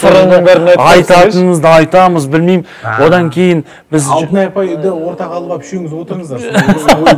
айтатынымызды айтамыз, білмеймін, одан кейін біз... Алтынай апайды ортаға алып үшеуіңіз отырыңыздар,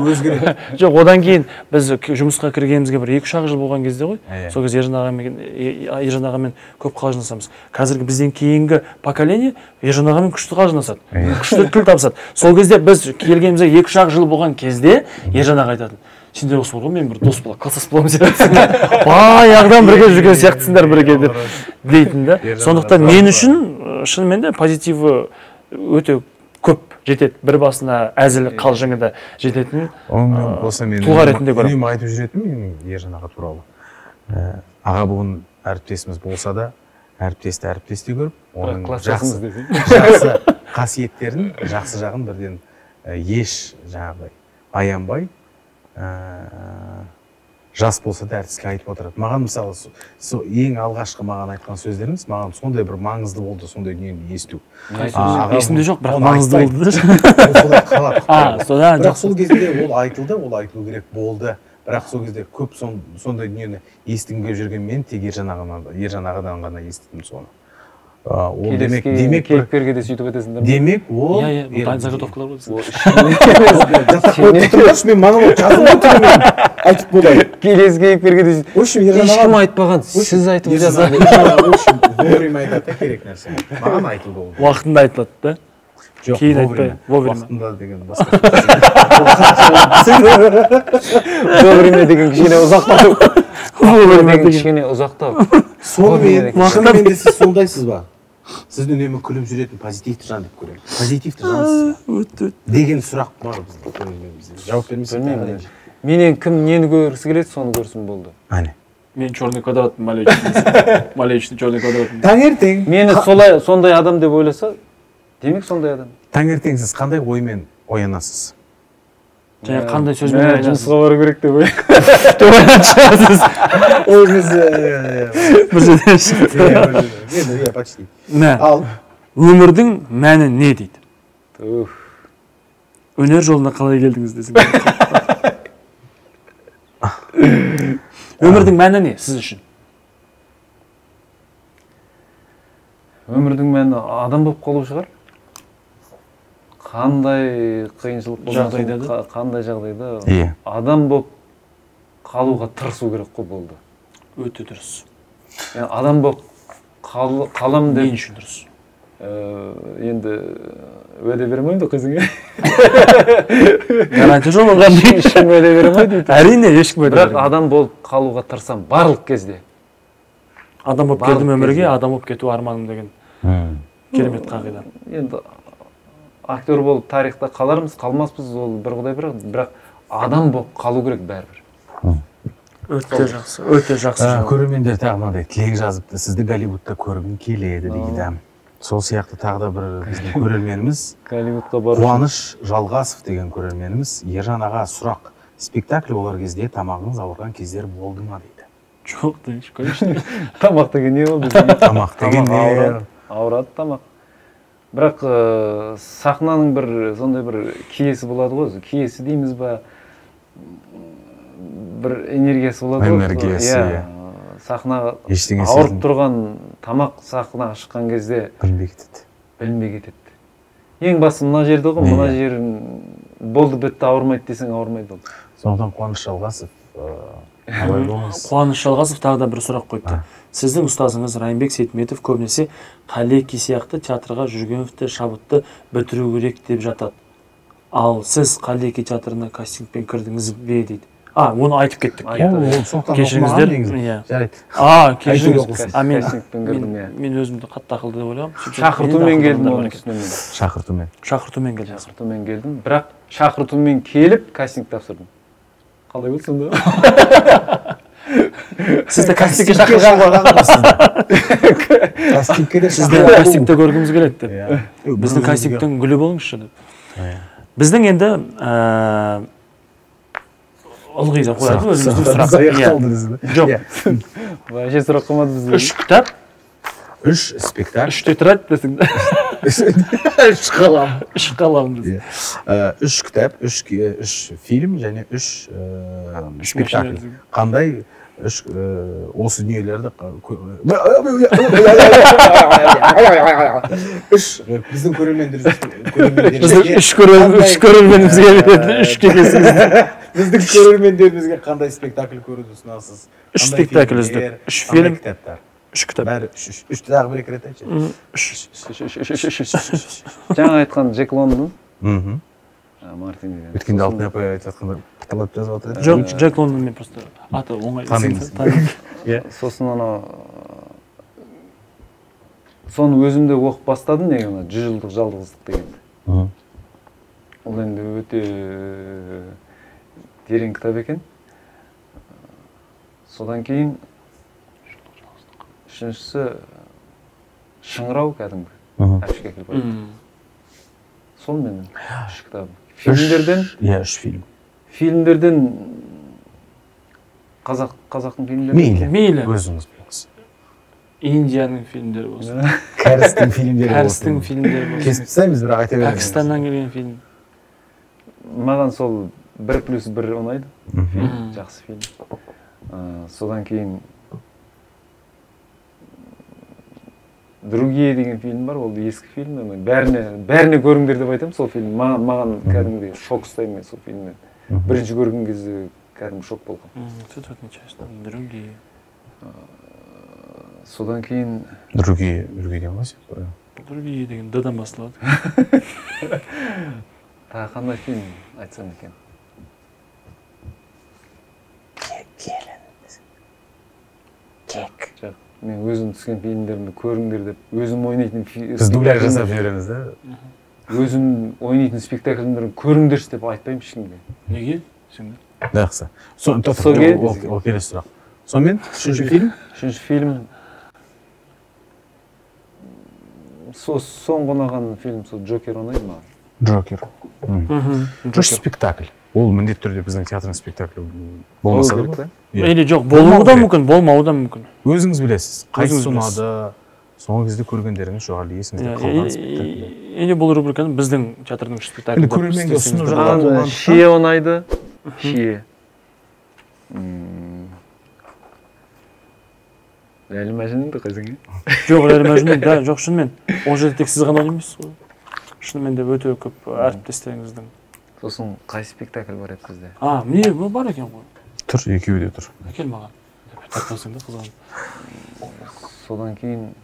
өзгереді. Жоқ, одан кейін біз жұмысқа кіргенімізге бір 2-3 жыл болған кезде ғой, сол кезде Ержан ағамен көп қалжыңдасамыз. Қазіргі бізден кейінгі поколение Ержан ағамен күшті қалжыңдасады, күшті тіл табысады. Сол кезде біз келгенімізге 2-3 жыл болған кезде Ержан аға айтатын: сендер осы ғой, мен бір дос бола, класстас боламын сияқтысыңдар. Баяғыдан бірге жүрген сияқтысыңдар бірге деп дейтін да. Сондықтан мен үшін шынымен де позитиві өте көп. жетет, бір басына әзіл қалжыңы да жететін болса мен тұлға ретінде көремін. үнемі айтып жүретінмін менің Ержан аға туралы. Аға буын әріптесіміз болса да, әріптесті әріптесте көріп, оның жақсы қасиеттерін, жақсы жағын бірден еш жаңағыдай аянбай, жас болса да әртіске айтып отырады. Маған мысалы, ең алғашқы маған айтқан сөздеріңіз, маған сондай бір маңызды болды, сондай дүниені есту. Есімде жоқ, бірақ маңызды болды. Бірақ сол кезінде ол айтылды, ол айтылу керек болды. Бірақ сол кезде көп сондай дүниені естігім келіп жүрген мен тек Ержан ағадан ғана естідім соны. Ол демек кейіпкерге де сөйтіп өтесіңдер ме? Демек ол заготовкалар болды. мен монолог жазып отырмын айтып болайын. Келесі кейіпкерге де ешкім айтпаған, сіз айтып жатсыз. Вовремя айтады керек нәрсе. Маған айтылды ол. Уақытында айтылады да. Жоқ, кейін айтпай. уақытында деген басқа. Вовремя деген кішкене ұзақтау. Вовремя деген кішкене ұзақтау. Шынымен де сіз сондайсыз ба? Сіз үнемі күліп жүретін позитивті жан деп көремін. Позитивті жансыз ба? Деген сұрақ бар бізде. Жауап бермейсің. Менен кім нені көргісі келеді, соны көрсін болды. Әне. Мен черный квадрат малеечный черный квадрат. Таңертең. Мені сондай адам деп ойласа, демек сондай адам. Таңертең сіз қандай оймен оянасыз? Және қандай сөзмен айтасыз? Жұмысқа бару керек деп ойлаймын. Бір жерден шықты. Иә, почти. Ал өмірдің мәні не дейді? Өнер жолына қалай келдіңіз десің. Өмірдің мәні не сіз үшін? Өмірдің мәні адам болып қалу шығар. Қандай қиыншылық болмаса, қандай жағдайда адам болып қалуға тырысу керек қой болды. Өте дұрыс. Адам болып қалам деп. Мен үшін дұрыс. Енді уәде бермеймін да қызыңа. Гарантия жоқ оған. Ешкім уәде бермейді. Әрине ешкім уәде бермейді. Бірақ адам болып қалуға тырысам барлық кезде. Адам болып келдім өмірге, адам болып кету арманым деген керемет қағида. Енді актер болып тарихта қалармыз, қалмаспыз, ол бір құдай бірақ адам болып қалу керек бәрібір. Өте жақсы, өте жақсы. Көрермендер тағы мынандай тілек жазыпты, сізді Голливудта көргім келеді дейді. Сол сияқты тағы да бір біздің көрерменіміз Қуаныш Жалғасов деген көрерменіміз. Ержан аға сұрақ, спектакль болар кезде тамағыңыз ауырған кездер болды ма дейді. Жоқ дейінші, конечно. Тамақ деген не болды? Тамақ деген не? Ауырады тамақ. Бірақ сахнаның бір сондай бір киесі болады ғой, киесі дейміз ба, бір энергиясы болады ғой. Энергиясы, иә. Сахнаға ауырып тұрған тамақ сахнаға шыққан кезде білінбей кетеді. Ең басы мына жерді ғой, мына жерін болды бітті ауырмайды десең ауырмайды ол. Сондықтан Қуаныш Жалғасов абай болыңыз. Қуаныш Жалғасов тағы да бір сұрақ қойыпты. Сіздің ұстазыңыз Райымбек Сейтметов көбінесе Қалеки сияқты театрға Жүргеновті, Шабытты бітіру керек деп жатады. Ал сіз Қалеки театрына кастингпен кірдіңіз бе дейді. Оны айтып кеттік. Кешіріңіздер. Жарайды. Кешіріңіз. Мен өзімді қатты ақылды деп ойлағам. Шақыртумен келдім оның үстіне. Шақыртумен келдім. Бірақ шақыртумен келіп кастинг тапсырдым. Қалай болды сонда? Сізді кастингке шақырған ғой. Сізді кастингте көргіміз келеді деп. Біздің кастингтің гүлі болыңызшы деп. Біздің енді ылғи да қояды өзіміздің сұрақ. Жоқ. Вообще сұрақ қоймады бізге. 3 кітап, 3 спектакль. 3 тетрадь десің. 3 қалам. 3 қалам десің. 3 кітап, 3 фильм және 3 спектакль. Қандай осы дүниелерді біздің көрермендерімізге біздің көрермендерімізге қандай спектакль көруді ұсынасыз? 3 спектакль үздік, 3 фильм, 3 кітап. Бәрі 3 тағы бір рет айтшы. Жаңа айтқан Джек Лондон. Өткенде алтын апай айтып жатқанда қыталап жазып отыр. Жоқ, Джек Лондон мен просто аты оңай. Танымыз. Сосын соны өзімде оқып бастадым, 100 жылдық жалғыздық дегенді. өте терең кітап екен. Содан кейін үшіншісі Шыңырау кәдімгі. Әбіш Кекілбаев. Сол менің үш кітабым. Фильмдерден? Иә, 3 фильм. Фильмдерден қазақтың фильмдері? Мейлі. Өзіңіз біліңіз. Индияның фильмдері болсын. Кәрістің фильмдері болсын. Кәрістің фильмдері болсын. Кесіп тастаймыз, бірақ айта береміз. Пәкістаннан келген фильм. Маған сол 1+1 ұнайды. Фильм, жақсы фильм. Содан кейін Другие деген фильм бар, ол ескі фильм. Бәріне көріңдер деп айтамын сол фильм. Маған кәдімгі шок ұстаймын сол фильмнен. Бірінші көрген кезде кәдімгі шок болған. Четвертая часть, другие. Содан кейін Другие деген ғой сен? Другие деген Д-дан басталады. Тағы қандай фильм айтсам екен? Жоқ. Мен өзім түскен фильмдерімді көріңдер деп, өзім ойнайтын Біз дубляж жасап жібереміз да? Өзім ойнайтын спектакльдерін көріңдерші деп айтпаймын ешкімге. Неге? Жақсы. Ол келесі сұрақ. Сонымен, үшінші фильм? Үшінші фильм соңғы ұнаған фильм сол Джокер ұнайды маған. Джокер. Үш спектакль. Ол міндетті түрде біздің театрның спектаклі болмаса керек па? Или жоқ, болуы да мүмкін, болмауы да мүмкін. Өзіңіз білесіз. Қайсысы ұнады, соңғы кезде көргендеріңіз жоғары есіңізде қалған спектакль. Или бұл рубриканы біздің театрдың спектаклі. Көрерменге ұсынып жатқан Шие ұнайды. Шие. Ләйлі Мәжнүнді қайсың? Жоқ, Ләйлі Мәжнүн, да, жоқ, шынымен. Ол жерде тек сіз ғана ойнамайсыз ғой. Шынымен де өте көп әріптестеріңіздің. Сосын қай спектакль бар еді сізде? Міне, бар екен ғой. Тұр, екеуі де тұр. Әкел маған. Тартпасың да қызған. Содан кейін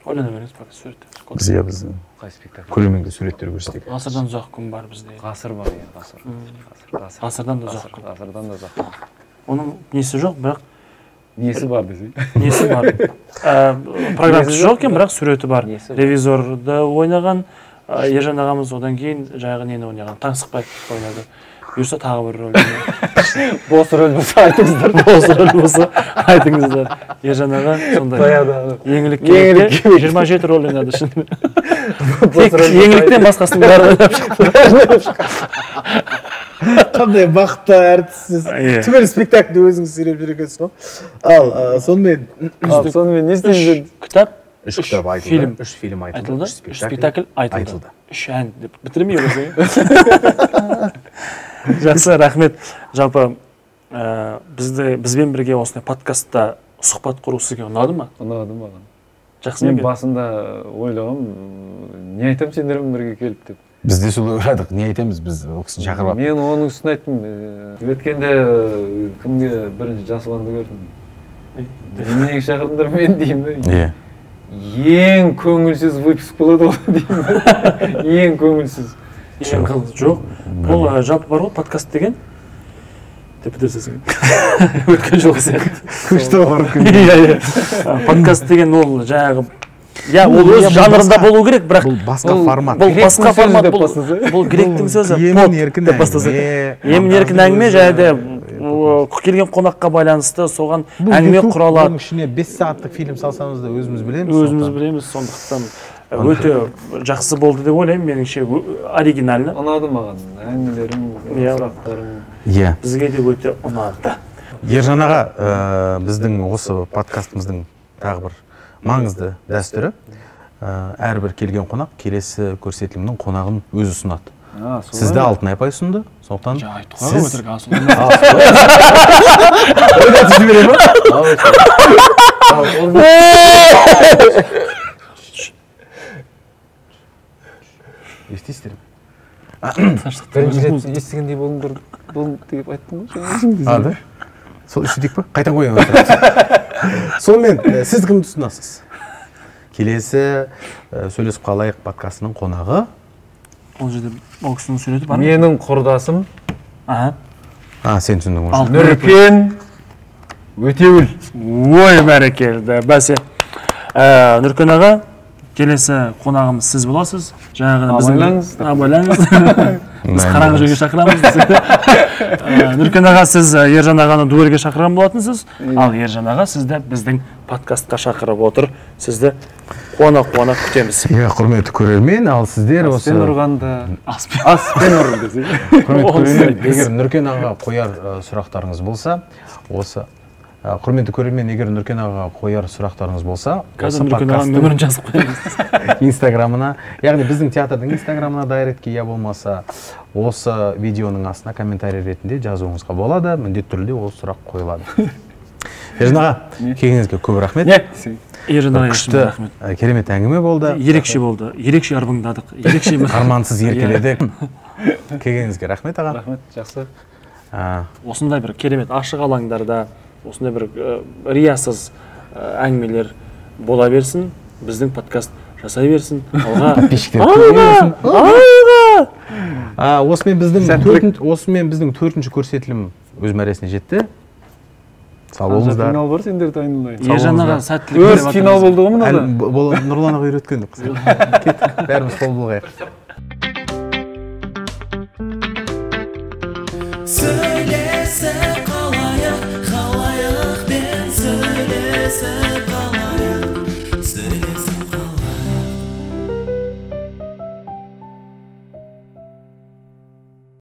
ойлана беріңіз, пока суреттер. Біз қай спектакль? көрерменге суреттер көрсетейік. Ғасырдан ұзақ күн бар бізде. Ғасыр бар, иә, ғасыр. Ғасырдан да ұзақ күн. Ғасырдан да ұзақ күн. Оның несі жоқ, бірақ Несі бар десей? несі бар. Программасы жоқ екен, бірақ суреті бар. Ревизорды ойнаған Ержан ағамыз, одан кейін жайғы нені ойнаған, Таңсықбай ойнады. Бұйырса тағы бір рөл. Бос рөл болса айтыңыздар. Бос рөл болса айтыңыздар. Ержан аға сондай. Еңлік керекте 27 рөл ойнады шынымен. Тек еңліктен басқасының бәрі ойнап шықты. Қандай бақытты әртіссіз. Түгел спектакльді өзіңіз сөйлеп жүр екенсіз ғой. Ал сонымен не істейміз? Кітап, 3 кітап айтылды. 3 фильм айтылды. 3 спектакль айтылды. 3 ән деп бітірмей өзің. Жақсы, рахмет. Жалпы бізбен бірге осындай подкастта сұхбат құру сізге ұнады ма? Ұнады маған. Жақсы ма? Мен басында ойлағам, не айтам сендермен бірге келіп деп. Біз де солай ойладық, не айтамыз, біз ол кісіні шақырып алып. Мен оның үстін айттым. Өткенде кімге бірінші Жасұланды көрдім. Неге шақырдыңдар мен деймін. Иә. Ең көңілсіз выпуск болады ғой деймін. Ең көңілсіз. Жоқ. Бұл жалпы бар ғой, подкаст деген. Деп бітірсесің. Өткен жолғы сияқты. Күшті бар күн. Подкаст деген ол жаңағы ол өз жанрында болу керек, бірақ бұл басқа формат. Бұл басқа формат, бұл гректің сөзі. Емін-еркін әңгіме. Емін-еркін әңгіме және келген қонаққа байланысты соған әңгіме құралады. Бұның ішіне 5 сағаттық фильм салсаңыз да өзіміз білеміз. Өзіміз білеміз, сондықтан өте жақсы болды деп ойлаймын, меніңше оригинальны. Ұнады маған, әңгімелерің, сұрақтарың. Иә. Бізге де өте ұнады. Ержан аға, біздің осы подкастымыздың тағы бір маңызды дәстүрі, әрбір келген қонақ келесі көрсетілімнің қонағын өзі ұсынады. Сізді Алтынай апай ұсынды, сондықтан сіз ойнатып жібере ма? Естейсіздер ме? Бірінші рет естігендей болыңдар деп айттым ғой. Да? Сол үшідік па? Қайтан қойған. Сонымен, сіз кімді ұсынасыз? Келесі сөйлесіп қалайық подкастының қонағы. Ол жерде ол кісінің суреті бар ма? Менің құрдасым. Сен түсіндің ғой. Нұркен Өтеуіл. Ой, бәрекелді. Бәсе. Нұркен аға, келесі қонағымыз сіз боласыз. Жаңағы Абайлаңыз. Біз қараңғы жерге шақырамыз. Нұркен аға, сіз Ержан ағаны дуэльге шақырған болатынсыз. Ал Ержан аға сізді біздің подкастқа шақырып отыр. Сізді қуана-қуана күтеміз. Құрметті көрермен, ал сіздер осы Аспен ұрғанда аспен ұрын десе. Құрметті көрермен, егер Нұркен аға қояр сұрақтарыңыз болса, осы құрметті көрермен, егер Нұркен аға қояр сұрақтарыңыз болса, қазір Нұркен аға нөмірін жазып қоямыз. Инстаграмына, яғни біздің театрдың Инстаграмына дайректке я болмаса, осы видеоның астына комментарий ретінде жазуыңызға болады, міндетті түрде ол сұрақ қойылады. Ержан аға, келгеніңізге көп рахмет. Ержан аға, күшті, керемет әңгіме болды. Ерекше болды, ерекше арбыңдадық, ерекше армансыз еркеледік. Келгеніңізге рахмет аға. Рахмет, жақсы. Осындай бір керемет ашық алаңдарда, осындай бір риясыз әңгімелер бола берсін, біздің подкаст жасай берсін. Осымен біздің төртінші көрсетілім өз мәресіне жетті. Сау болыңыздар. Финал бар, сендер дайындалайын. Ержан аға сәттілік. Өз финал болды ғой мынада. Нұрлан аға үйреткен. Кеттік, бәріміз қол бұлғайық.